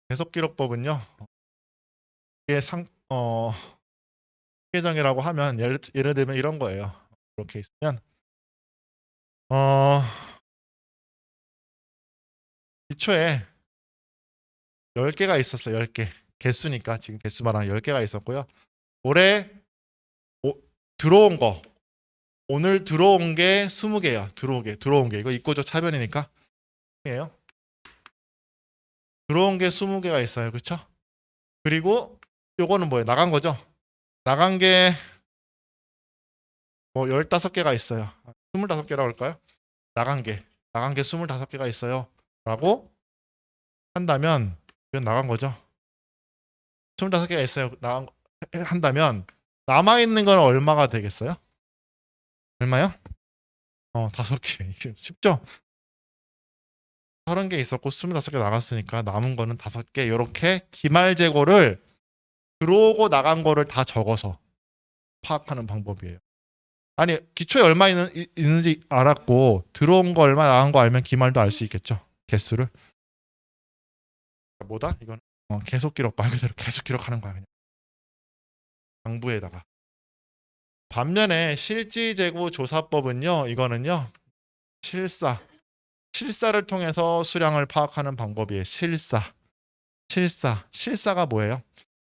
계속기록법은요. 이게 계정이라고 하면 예를 들면 이런 거예요. 이렇게 있으면 기초에 10개가 있었어요. 10개. 개수니까 지금 개수 말하는 10개가 있었고요. 올해 들어온 거 오늘 들어온 게 20개야. 들어온 게. 이거 입고적 차변이니까. 예요. 들어온 게 20개가 있어요. 그쵸? 그리고 요거는 뭐예요? 나간 거죠? 나간 게 뭐 15개가 있어요. 25개라고 할까요? 나간 게 25개가 있어요. 라고 한다면 이건 나간 거죠. 25개가 있어요. 한다면 남아 있는 건 얼마가 되겠어요? 얼마요? 5개. 쉽죠? 30개 있었고 25개 나갔으니까 남은 거는 5개. 이렇게 기말 재고를 들어오고 나간 거를 다 적어서 파악하는 방법이에요. 아니 기초에 얼마 있는지 알았고 들어온 거 얼마 나간 거 알면 기말도 알 수 있겠죠. 개수를. 뭐다? 이건 계속 기록 말 그대로 계속 기록하는 거야 그냥. 장부에다가. 반면에 실지재고 조사법은요. 이거는요. 실사를 통해서 수량을 파악하는 방법이에요. 실사가 뭐예요?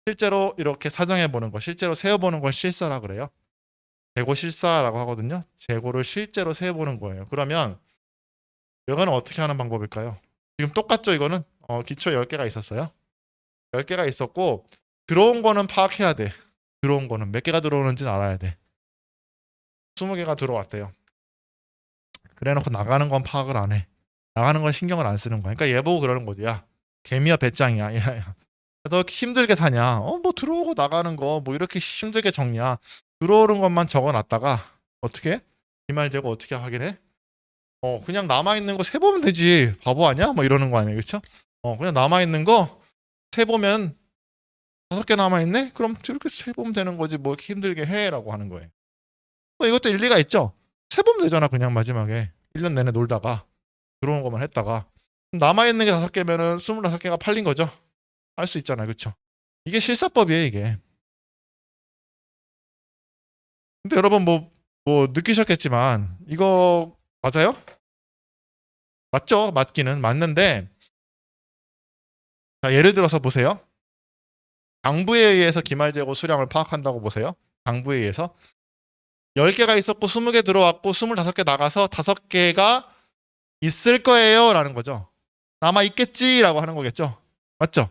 실제로 이렇게 사정해 보는 거, 실제로 세어 보는 걸 실사라 그래요. 재고 실사라고 하거든요. 재고를 실제로 세어 보는 거예요. 그러면 이거는 어떻게 하는 방법일까요? 지금 똑같죠, 이거는? 기초 10개가 있었어요. 10개가 있었고 들어온 거는 파악해야 돼. 들어온 거는 몇 개가 들어오는지는 알아야 돼. 20개가 들어왔대요. 그래 놓고 나가는 건 파악을 안 해. 나가는 건 신경을 안 쓰는 거야. 그러니까 얘 보고 그러는 거지. 야, 개미야 배짱이야. 야, 너 힘들게 사냐? 뭐 들어오고 나가는 거 뭐 이렇게 힘들게 적냐? 들어오는 것만 적어놨다가 어떻게? 기말 재고 어떻게 확인해? 그냥 남아있는 거 세보면 되지. 바보 아니야? 뭐 이러는 거 아니야. 그쵸? 그냥 남아있는 거 세보면 5개 남아있네? 그럼 저렇게 세보면 되는 거지. 뭐 이렇게 힘들게 해? 라고 하는 거예요. 이것도 일리가 있죠? 세보면 되잖아. 그냥 마지막에. 1년 내내 놀다가 들어온 것만 했다가 남아있는 게 5개면은 25개가 팔린 거죠. 알 수 있잖아요. 그쵸? 이게 실사법이에요. 이게. 근데 여러분 뭐 느끼셨겠지만 이거 맞아요? 맞죠? 맞기는 맞는데 자, 예를 들어서 보세요. 장부에 의해서 기말재고 수량을 파악한다고 보세요. 장부에 의해서 10개가 있었고 20개 들어왔고 25개 나가서 5개가 있을 거예요 라는 거죠. 남아 있겠지라고 하는 거겠죠. 맞죠?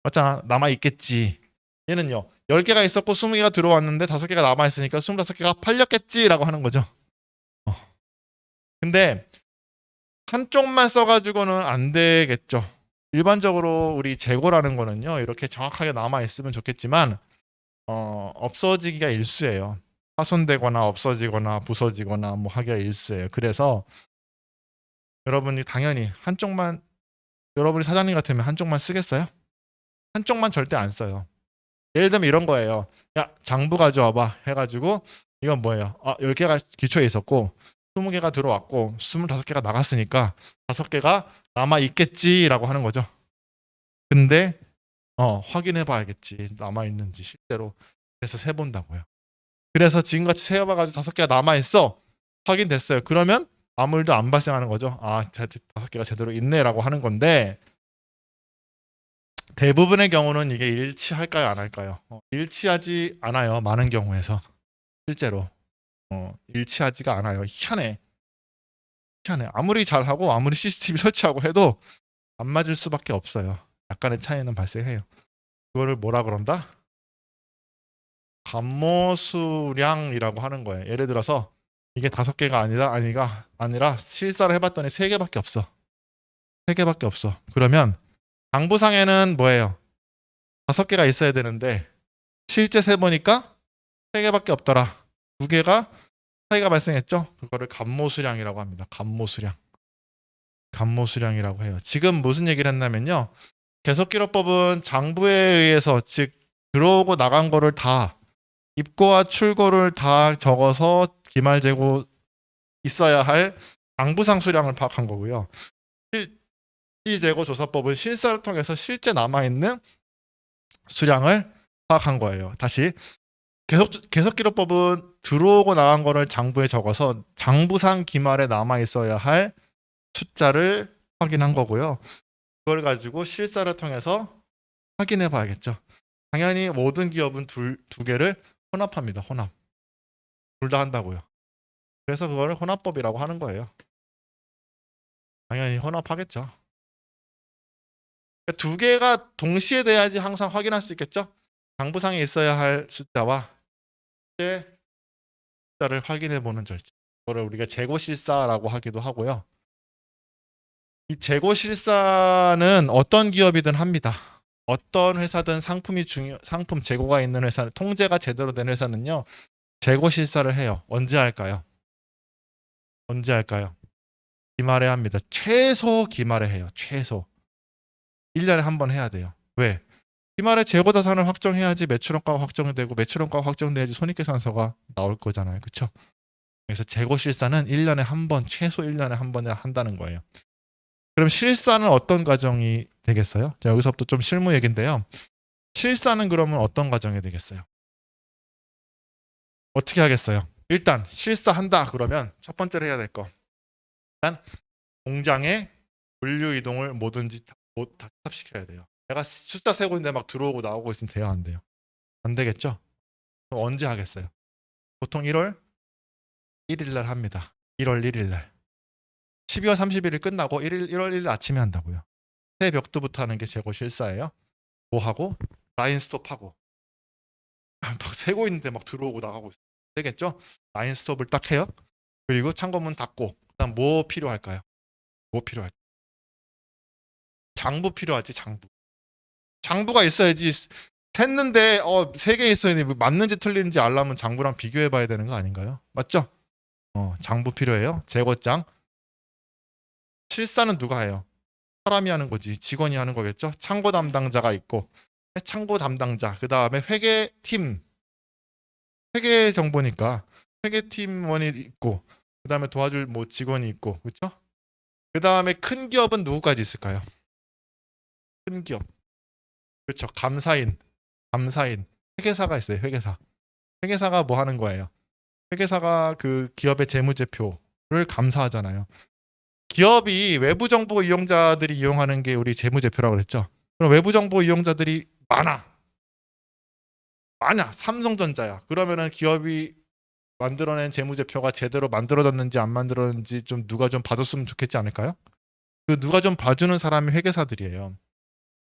맞잖아. 남아 있겠지. 얘는요. 10개가 있었고 20개가 들어왔는데 5개가 남아 있으니까 25개가 팔렸겠지라고 하는 거죠. 근데 한쪽만 써가지고는 안 되겠죠. 일반적으로 우리 재고라는 거는요. 이렇게 정확하게 남아 있으면 좋겠지만 없어지기가 일수예요. 파손되거나 없어지거나 부서지거나 뭐 하기가 일수예요. 그래서 여러분이 당연히 한쪽만 여러분이 사장님 같으면 한쪽만 쓰겠어요? 한쪽만 절대 안 써요. 예를 들면 이런 거예요. 야, 장부 가져와봐 해가지고 이건 뭐예요? 10개가 기초에 있었고 20개가 들어왔고 25개가 나갔으니까 5개가 남아 있겠지라고 하는 거죠. 근데 확인해 봐야겠지. 남아 있는지 실제로. 그래서 세 본다고요. 그래서 지금같이 세어 봐가지고 5개가 남아 있어. 확인됐어요. 그러면 아무 일도 안 발생하는 거죠. 5개가 제대로 있네라고 하는 건데 대부분의 경우는 이게 일치할까요, 안 할까요? 일치하지 않아요. 많은 경우에서 실제로 일치하지가 않아요. 희한해. 아무리 잘하고 아무리 CCTV 설치하고 해도 안 맞을 수밖에 없어요. 약간의 차이는 발생해요. 그거를 뭐라 그런다? 감모수량이라고 하는 거예요. 예를 들어서 이게 5개가 아니라 실사를 해봤더니 3개밖에 없어. 3개밖에 없어. 그러면 장부상에는 뭐예요? 5개가 있어야 되는데 실제 세보니까 3개밖에 없더라. 2개가 차이가 발생했죠. 그거를 감모수량이라고 합니다. 감모수량이라고 해요. 지금 무슨 얘기를 했냐면요. 계속기록법은 장부에 의해서 즉 들어오고 나간 거를 다 입고와 출고를 다 적어서 기말재고 있어야 할 장부상 수량을 파악한 거고요. 실지재고 조사법은 실사를 통해서 실제 남아있는 수량을 파악한 거예요. 다시 계속기록법은 들어오고 나간 거를 장부에 적어서 장부상 기말에 남아 있어야 할 숫자를 확인한 거고요. 그걸 가지고 실사를 통해서 확인해 봐야겠죠. 당연히 모든 기업은 두 개를 혼합합니다. 혼합. 둘 다 한다고요. 그래서 그거를 혼합법이라고 하는 거예요. 당연히 혼합하겠죠. 그러니까 두 개가 동시에 돼야지 항상 확인할 수 있겠죠. 장부상에 있어야 할 숫자와 실제 숫자를 확인해 보는 절차. 그거를 우리가 재고실사라고 하기도 하고요. 이 재고실사는 어떤 기업이든 합니다. 어떤 회사든 상품 재고가 있는 회사는, 통제가 제대로 된 회사는요, 재고실사를 해요. 언제 할까요? 언제 할까요? 기말에 합니다. 최소 기말에 해요. 최소. 1년에 한 번 해야 돼요. 왜? 기말에 재고자산을 확정해야지 매출원가가 확정되고, 매출원가가 확정돼야지 손익계산서가 나올 거잖아요. 그렇죠? 그래서 재고실사는 1년에 한 번, 최소 1년에 한 번을 한다는 거예요. 그럼 실사는 어떤 과정이 되겠어요? 자, 여기서부터 좀 실무 얘기인데요. 실사는 그러면 어떤 과정이 되겠어요? 어떻게 하겠어요? 일단 실사한다 그러면 첫 번째로 해야 될 거, 일단 공장에 물류 이동을 뭐든지 다 스탑시켜야 돼요. 내가 숫자 세고 있는데 막 들어오고 나오고 있으면 돼요, 안 돼요? 안 되겠죠? 그럼 언제 하겠어요? 보통 1월 1일 날 합니다. 1월 1일 날. 12월 31일 끝나고 1월 1일 아침에 한다고요. 새벽부터 하는 게 재고 실사예요. 뭐 하고? 라인 스톱하고. 막 세고 있는데 막 들어오고 나가고 있어요. 되겠죠? 라인 스톱을 딱 해요. 그리고 창고문 닫고. 그다음 뭐 필요할까요? 뭐 필요할까요? 장부 필요하지, 장부. 장부가 있어야지. 샜는데 3개 있어야 돼. 맞는지 틀리는지 알려면 장부랑 비교해 봐야 되는 거 아닌가요? 맞죠? 장부 필요해요. 재고장. 실사는 누가 해요? 사람이 하는 거지. 직원이 하는 거겠죠? 창고 담당자가 있고, 창고 담당자, 그 다음에 회계팀, 회계 정보니까 회계팀원이 있고, 그 다음에 도와줄 뭐 직원이 있고, 그렇죠? 그 다음에 큰 기업은 누구까지 있을까요? 큰 기업. 그렇죠. 감사인, 회계사가 있어요. 회계사. 회계사가 뭐 하는 거예요? 회계사가 그 기업의 재무제표를 감사하잖아요. 기업이 외부 정보 이용자들이 이용하는 게 우리 재무제표라고 그랬죠. 그럼 외부 정보 이용자들이 많아. 삼성전자야. 그러면은 기업이 만들어낸 재무제표가 제대로 만들어졌는지 안 만들어졌는지 좀 누가 좀 봐줬으면 좋겠지 않을까요? 그 누가 좀 봐주는 사람이 회계사들이에요.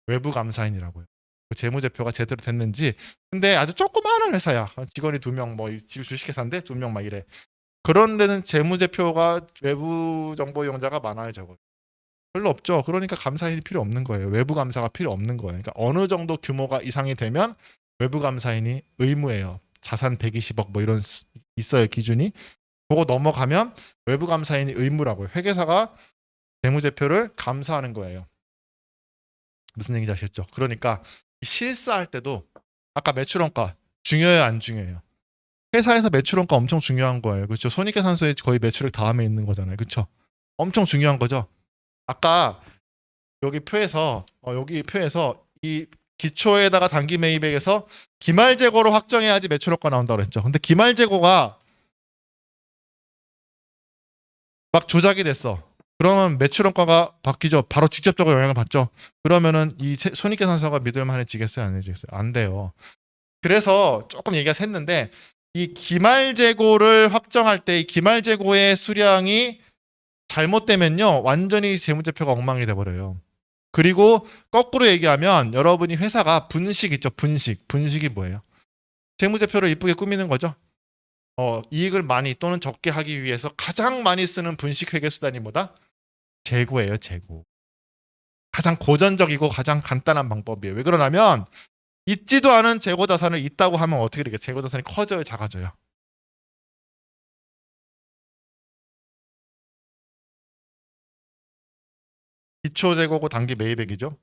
외부 감사인이라고요. 그 재무제표가 제대로 됐는지. 근데 아주 조그마한 회사야. 직원이 2명, 뭐 주식회사인데 2명 막 이래. 그런 데는 재무제표가 외부 정보 이용자가 많아요, 저거. 별로 없죠. 그러니까 감사인이 필요 없는 거예요. 외부 감사가 필요 없는 거예요. 그러니까 어느 정도 규모가 이상이 되면 외부 감사인이 의무예요. 자산 120억 뭐 이런 있어요, 기준이. 그거 넘어가면 외부 감사인이 의무라고요. 회계사가 재무제표를 감사하는 거예요. 무슨 얘기인지 아시겠죠? 그러니까 실사할 때도 아까 매출원가 중요해요, 안 중요해요? 회사에서 매출원가 엄청 중요한 거예요. 그렇죠? 손익계산서에 거의 매출액 다음에 있는 거잖아요. 그렇죠? 엄청 중요한 거죠. 아까 여기 표에서 이 기초에다가 단기 매입액에서 기말 재고로 확정해야지 매출원가 나온다고 그랬죠. 근데 기말 재고가 막 조작이 됐어. 그러면 매출원가가 바뀌죠. 바로 직접적으로 영향을 받죠. 그러면은 이 손익계산서가 믿을 만해지겠어요, 안 해지겠어요? 안 돼요. 그래서 조금 얘기가 샜는데 이 기말 재고를 확정할 때 이 기말 재고의 수량이 잘못되면요, 완전히 재무제표가 엉망이 돼버려요. 그리고 거꾸로 얘기하면 여러분이 회사가 분식 있죠. 분식이 뭐예요? 재무제표를 이쁘게 꾸미는 거죠. 이익을 많이 또는 적게 하기 위해서 가장 많이 쓰는 분식 회계 수단이 뭐다? 재고예요. 재고. 가장 고전적이고 가장 간단한 방법이에요. 왜 그러냐면 있지도 않은 재고 자산을 있다고 하면 어떻게 되겠어요? 재고 자산이 커져요, 작아져요? 기초 재고고 단기 매입액이죠.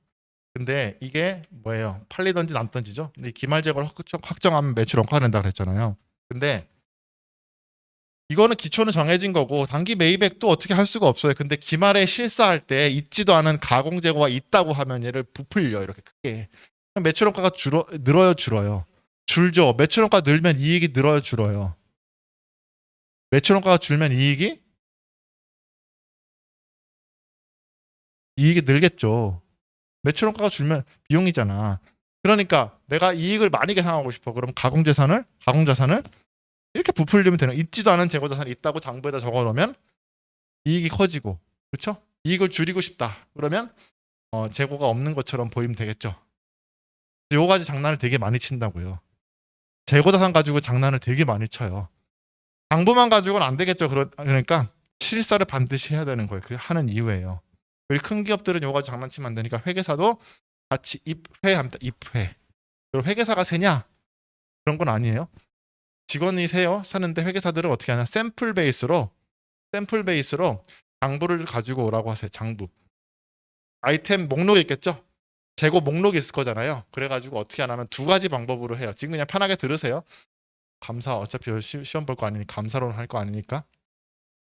근데 이게 뭐예요? 팔리던지 남던지죠. 근데 기말 재고를 확정하면 매출 원가가 된다 그랬잖아요. 근데 이거는 기초는 정해진 거고 단기 매입액도 어떻게 할 수가 없어요. 근데 기말에 실사할 때 있지도 않은 가공 재고가 있다고 하면 얘를 부풀려 이렇게 크게. 매출 원가가 늘어요, 줄어요? 줄죠. 매출 원가 늘면 이익이 늘어요, 줄어요? 매출 원가가 줄면 이익이 늘겠죠. 매출 원가가 줄면 비용이잖아. 그러니까 내가 이익을 많이 계산하고 싶어. 그럼 가공자산을 이렇게 부풀리면 되는, 있지도 않은 재고자산이 있다고 장부에다 적어 놓으면 이익이 커지고, 그렇죠? 이익을 줄이고 싶다 그러면 재고가 없는 것처럼 보이면 되겠죠. 요 가지 장난을 되게 많이 친다고요. 재고자산 가지고 장난을 되게 많이 쳐요. 장부만 가지고는 안 되겠죠. 그러니까 실사를 반드시 해야 되는 거예요. 그게 하는 이유예요. 우리 큰 기업들은 요 가지 장난치면 안 되니까 회계사도 같이 입회합니다. 입회. 그럼 회계사가 세냐? 그런 건 아니에요. 직원이 세요. 사는데 회계사들은 어떻게 하냐? 샘플 베이스로 장부를 가지고 오라고 하세요. 장부. 아이템 목록이 있겠죠? 재고 목록이 있을 거잖아요. 그래가지고 어떻게 하냐면 두 가지 방법으로 해요. 지금 그냥 편하게 들으세요. 감사 어차피 시험 볼 거 아니니까, 감사로는 할 거 아니니까.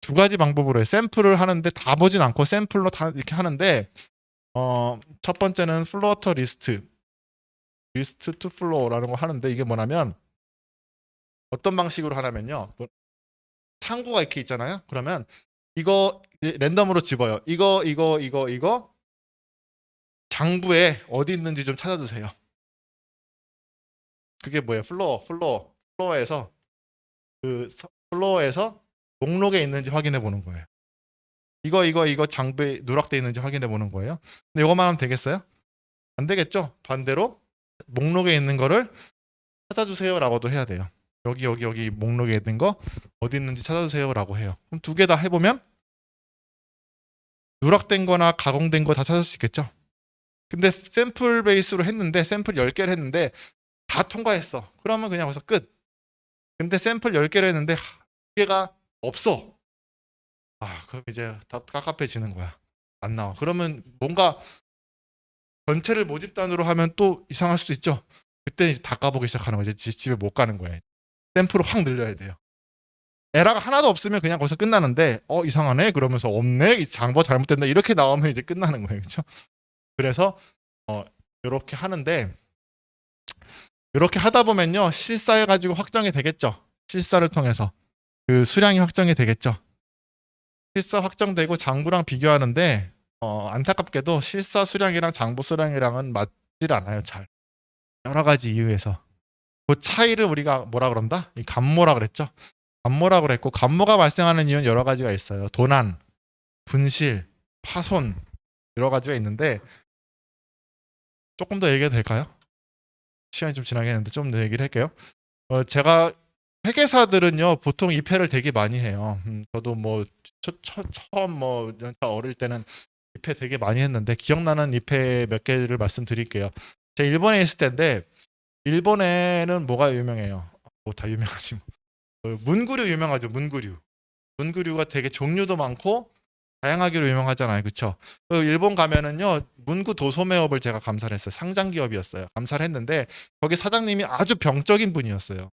두 가지 방법으로 해요. 샘플을 하는데 다 보진 않고 샘플로 다 이렇게 하는데, 첫 번째는 플로어터 리스트 투 플로어라는 거 하는데, 이게 뭐냐면 어떤 방식으로 하냐면요. 창구가 이렇게 있잖아요. 그러면 이거 랜덤으로 집어요. 이거 장부에 어디 있는지 좀 찾아주세요. 그게 뭐예요? 플로어에서 플로어에서 목록에 있는지 확인해 보는 거예요. 이거 장부에 누락돼 있는지 확인해 보는 거예요. 근데 이거만 하면 되겠어요? 안 되겠죠? 반대로 목록에 있는 거를 찾아주세요라고도 해야 돼요. 여기 목록에 있는 거 어디 있는지 찾아주세요라고 해요. 그럼 두 개 다 해보면 누락된 거나 가공된 거 다 찾을 수 있겠죠? 근데 샘플 베이스로 했는데, 샘플 10개를 했는데 다 통과했어. 그러면 그냥 거기서 끝. 근데 샘플 10개를 했는데 한 개가 없어. 그럼 이제 다 깝깝해지는 거야. 안 나와. 그러면 뭔가 전체를 모집단으로 하면 또 이상할 수도 있죠. 그때 이제 다 까보기 시작하는 거지. 집에 못 가는 거예요. 샘플을 확 늘려야 돼요. 에러가 하나도 없으면 그냥 거기서 끝나는데, 이상하네 그러면서 없네, 장부 잘못됐네 이렇게 나오면 이제 끝나는 거예요. 그렇죠? 그래서 이렇게 하는데, 이렇게 하다 보면요 실사해 가지고 확정이 되겠죠. 실사를 통해서 그 수량이 확정이 되겠죠. 실사 확정되고 장부랑 비교하는데, 안타깝게도 실사 수량이랑 장부 수량이랑은 맞질 않아요. 잘. 여러 가지 이유에서 그 차이를 우리가 뭐라 그런다? 이 감모라 그랬죠. 감모라 그랬고, 감모가 발생하는 이유는 여러 가지가 있어요. 도난, 분실, 파손, 여러 가지가 있는데, 조금 더 얘기해도 될까요? 시간이 좀 지나겠는데 좀 더 얘기를 할게요. 제가 회계사들은요 보통 입회를 되게 많이 해요. 저도 뭐 처음 뭐 연차 어릴 때는 입회 되게 많이 했는데, 기억나는 입회 몇 개를 말씀드릴게요. 제가 일본에 있을 때인데, 일본에는 뭐가 유명해요? 뭐 다 유명하지 뭐. 문구류 유명하죠. 문구류가 되게 종류도 많고 다양하기로 유명하잖아요. 그렇죠? 일본 가면은요 문구 도소매업을 제가 감사를 했어요. 상장 기업이었어요. 감사를 했는데 거기 사장님이 아주 병적인 분이었어요.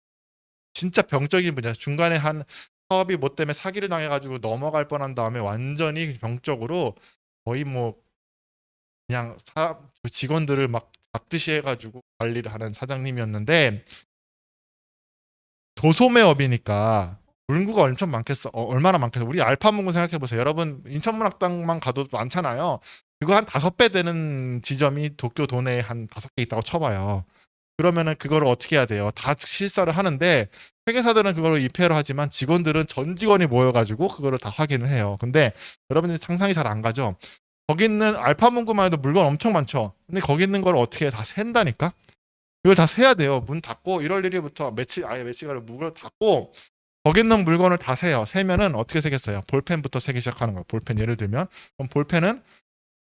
진짜 병적인 분이야. 중간에 한 사업이 뭐 때문에 사기를 당해가지고 넘어갈 뻔한 다음에 완전히 병적으로 거의 뭐 그냥 직원들을 막 잡듯이 해가지고 관리를 하는 사장님이었는데, 도소매업이니까 문구가 엄청 많겠어. 얼마나 많겠어. 우리 알파 문구 생각해 보세요. 여러분 인천문학당만 가도 많잖아요. 그거 한 5배 되는 지점이 도쿄 도내에 한 5개 있다고 쳐봐요. 그러면은 그거를 어떻게 해야 돼요? 다 실사를 하는데, 회계사들은 그걸 입회를 하지만 직원들은 전 직원이 모여가지고 그거를 다 확인을 해요. 근데 여러분들이 상상이 잘 안 가죠? 거기 있는 알파 문구만 해도 물건 엄청 많죠. 근데 거기 있는 걸 어떻게 다 센다니까? 이걸 다 세야 돼요. 문 닫고 1월 1일부터 매치가 문을 닫고 거기 있는 물건을 다 세요. 세면은 어떻게 세겠어요? 볼펜부터 세기 시작하는 거예요. 볼펜 예를 들면, 그럼 볼펜은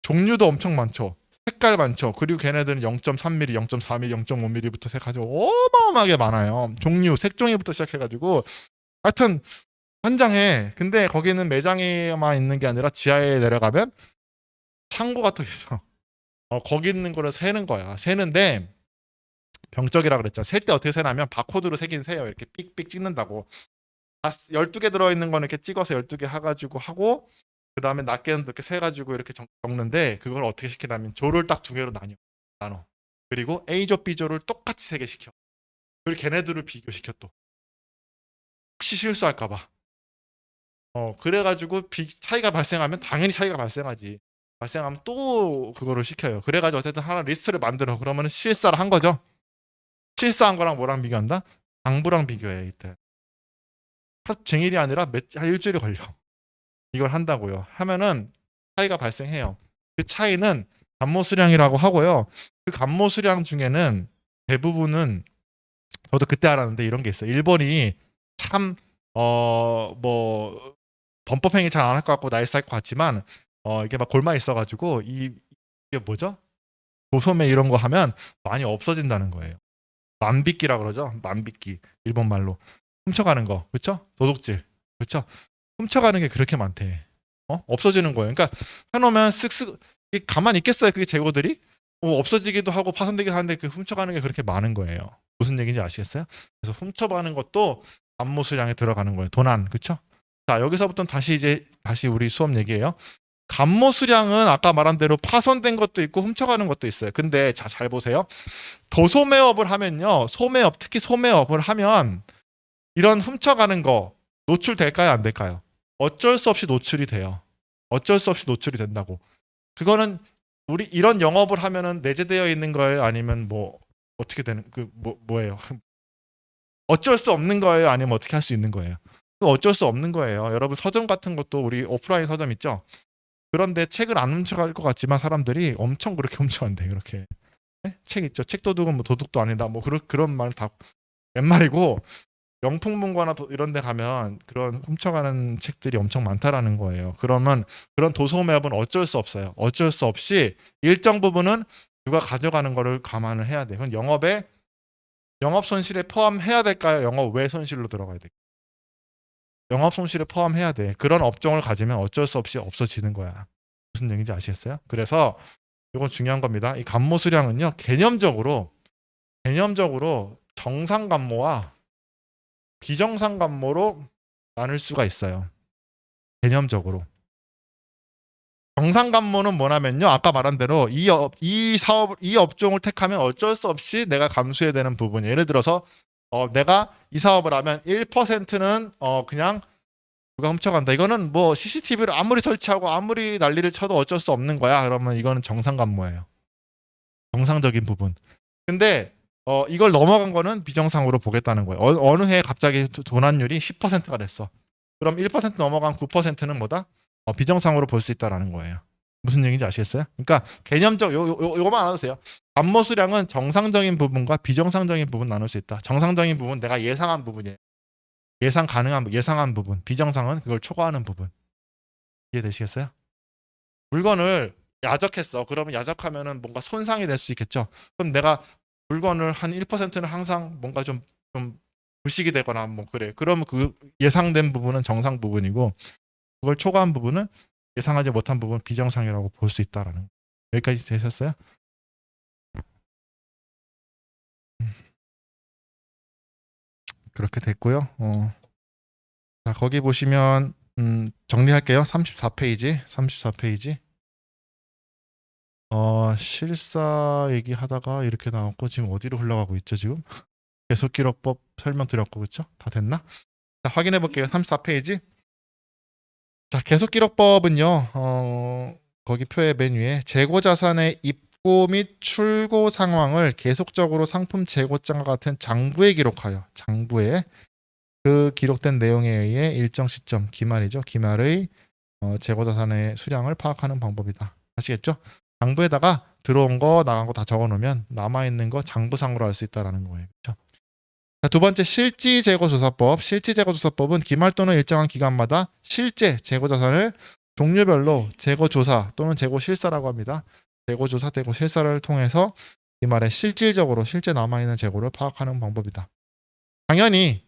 종류도 엄청 많죠. 색깔 많죠. 그리고 걔네들은 0.3mm, 0.4mm, 0.5mm부터 세가지고 어마어마하게 많아요. 종류, 색종이부터 시작해가지고 하여튼 현장에. 근데 거기는 매장에만 있는 게 아니라 지하에 내려가면 창고가 또 있어. 거기 있는 거를 세는 거야. 세는데 병적이라 그랬잖아. 셀 때 어떻게 세냐면 바코드로 세긴 세요. 이렇게 삑삑 찍는다고. 12개 들어있는 거는 이렇게 찍어서 12개 해가지고 하고, 그 다음에 낱개는 이렇게 세가지고 이렇게 적는데, 그걸 어떻게 시키냐면 조를 딱 2개로 나눠. 그리고 A조 B조를 똑같이 3개 시켜. 그리고 걔네들을 비교시켜 또. 혹시 실수할까봐. 그래가지고 차이가 발생하면 당연히 차이가 발생하지. 발생하면 또 그거를 시켜요. 그래가지고 어쨌든 하나 리스트를 만들어. 그러면 실사를 한 거죠. 실사한 거랑 뭐랑 비교한다? 장부랑 비교해 이때. 하루 종일이 아니라 한 일주일이 걸려. 이걸 한다고요. 하면은 차이가 발생해요. 그 차이는 감모수량이라고 하고요. 그 감모수량 중에는 대부분은 저도 그때 알았는데 이런 게 있어요. 일본이 참 뭐 범법행위 잘 안 할 것 같고 나이스할 것 같지만 이게 막 골마 있어가지고 이게 뭐죠? 도소매 이런 거 하면 많이 없어진다는 거예요. 만빗기라 그러죠. 만빗기 일본 말로 훔쳐가는 거, 그렇죠? 도둑질, 그렇죠? 훔쳐가는 게 그렇게 많대. 없어지는 거예요. 그러니까 해놓으면 쓱쓱 이게 가만히 있겠어요. 그게 재고들이 없어지기도 하고 파손되기도 하는데 그 훔쳐가는 게 그렇게 많은 거예요. 무슨 얘기인지 아시겠어요? 그래서 훔쳐가는 것도 감모수량에 들어가는 거예요. 도난, 그렇죠? 자, 여기서부터 다시 우리 수업 얘기예요. 감모수량은 아까 말한 대로 파손된 것도 있고 훔쳐가는 것도 있어요. 근데 자, 잘 보세요. 도소매업을 하면요. 소매업, 특히 소매업을 하면 이런 훔쳐가는 거 노출될까요? 안 될까요? 어쩔 수 없이 노출이 돼요. 어쩔 수 없이 노출이 된다고. 그거는 우리 이런 영업을 하면은 내재되어 있는 거예요? 아니면 뭐 어떻게 되는 뭐예요? 어쩔 수 없는 거예요? 아니면 어떻게 할 수 있는 거예요? 어쩔 수 없는 거예요. 여러분 서점 같은 것도 우리 오프라인 서점 있죠? 그런데 책을 안 훔쳐갈 것 같지만 사람들이 엄청 그렇게 훔쳐간대. 그렇게 책 있죠. 책 도둑은 뭐 도둑도 아니다. 뭐 그런 말 다 옛말이고 명품문고나 이런 데 가면 그런 훔쳐가는 책들이 엄청 많다라는 거예요. 그러면 그런 도소매업은 어쩔 수 없어요. 어쩔 수 없이 일정 부분은 누가 가져가는 거를 감안을 해야 돼요. 그건 영업 손실에 포함해야 될까요? 영업 외 손실로 들어가야 돼요. 영업 손실에 포함해야 돼. 그런 업종을 가지면 어쩔 수 없이 없어지는 거야. 무슨 얘기인지 아시겠어요? 그래서 이건 중요한 겁니다. 이 감모수량은요. 개념적으로 정상 감모와 비정상 감모로 나눌 수가 있어요. 개념적으로. 정상 감모는 뭐냐면요. 아까 말한 대로 이 업종을 택하면 어쩔 수 없이 내가 감수해야 되는 부분. 예를 들어서 내가 이 사업을 하면 1%는 그냥 누가 훔쳐간다. 이거는 뭐 CCTV를 아무리 설치하고 아무리 난리를 쳐도 어쩔 수 없는 거야. 그러면 이거는 정상 감모예요. 정상적인 부분. 근데 이걸 넘어간 거는 비정상으로 보겠다는 거예요. 어느 해에 갑자기 도난율이 10%가 됐어. 그럼 1% 넘어간 9%는 뭐다? 비정상으로 볼 수 있다라는 거예요. 무슨 얘기인지 아시겠어요? 그러니까 개념적 요거만 알아두세요. 감모 수량은 정상적인 부분과 비정상적인 부분 나눌 수 있다. 정상적인 부분 내가 예상한 부분이에요. 예상한 부분. 비정상은 그걸 초과하는 부분. 이해되시겠어요? 물건을 야적했어. 그러면 야적하면은 뭔가 손상이 될 수 있겠죠. 그럼 내가 물건을 한 1%는 항상 뭔가 좀 부식이 되거나 뭐 그래. 그러면 그 예상된 부분은 정상 부분이고 그걸 초과한 부분은 예상하지 못한 부분 비정상이라고 볼 수 있다라는 거. 여기까지 되셨어요? 그렇게 됐고요. 자, 거기 보시면 정리할게요. 34페이지. 34페이지. 실사 얘기하다가 이렇게 나왔고 지금 어디로 흘러가고 있죠, 지금? 계속기록법 설명드렸고 그렇죠? 다 됐나? 자, 확인해 볼게요. 34페이지. 자, 계속기록법은요. 거기 표의 맨 위에 재고 자산의 입고 및 출고 상황을 계속적으로 상품 재고장과 같은 장부에 기록하여 장부에 그 기록된 내용에 의해 일정 시점 기말이죠. 기말의 재고 자산의 수량을 파악하는 방법이다. 아시겠죠? 장부에다가 들어온 거 나간 거 다 적어 놓으면 남아 있는 거 장부상으로 알 수 있다라는 거예요. 그렇죠? 자, 두 번째 실지재고조사법. 실지재고조사법은 기말 또는 일정한 기간마다 실제 재고자산을 종류별로 재고조사 또는 재고실사라고 합니다. 재고조사, 재고실사를 통해서 기말에 실질적으로 실제 남아있는 재고를 파악하는 방법이다. 당연히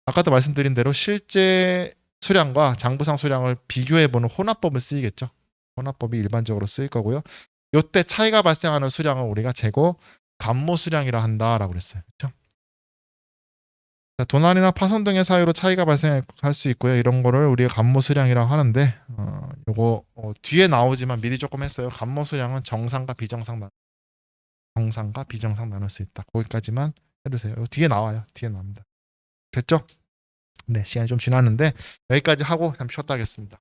아까도 말씀드린 대로 실제 수량과 장부상 수량을 비교해보는 혼합법을 쓰이겠죠. 혼합법이 일반적으로 쓰일 거고요. 이때 차이가 발생하는 수량을 우리가 재고 감모 수량이라 한다라고 그랬어요. 그렇죠? 도난이나 파손 등의 사유로 차이가 발생할 수 있고요. 이런 거를 우리가 감모수량이라고 하는데 요거 뒤에 나오지만 미리 조금 했어요. 감모수량은 정상과 비정상 나눌 수 있다. 거기까지만 해두세요. 뒤에 나와요. 뒤에 나옵니다. 됐죠? 네, 시간이 좀 지났는데 여기까지 하고 잠시 쉬었다 하겠습니다.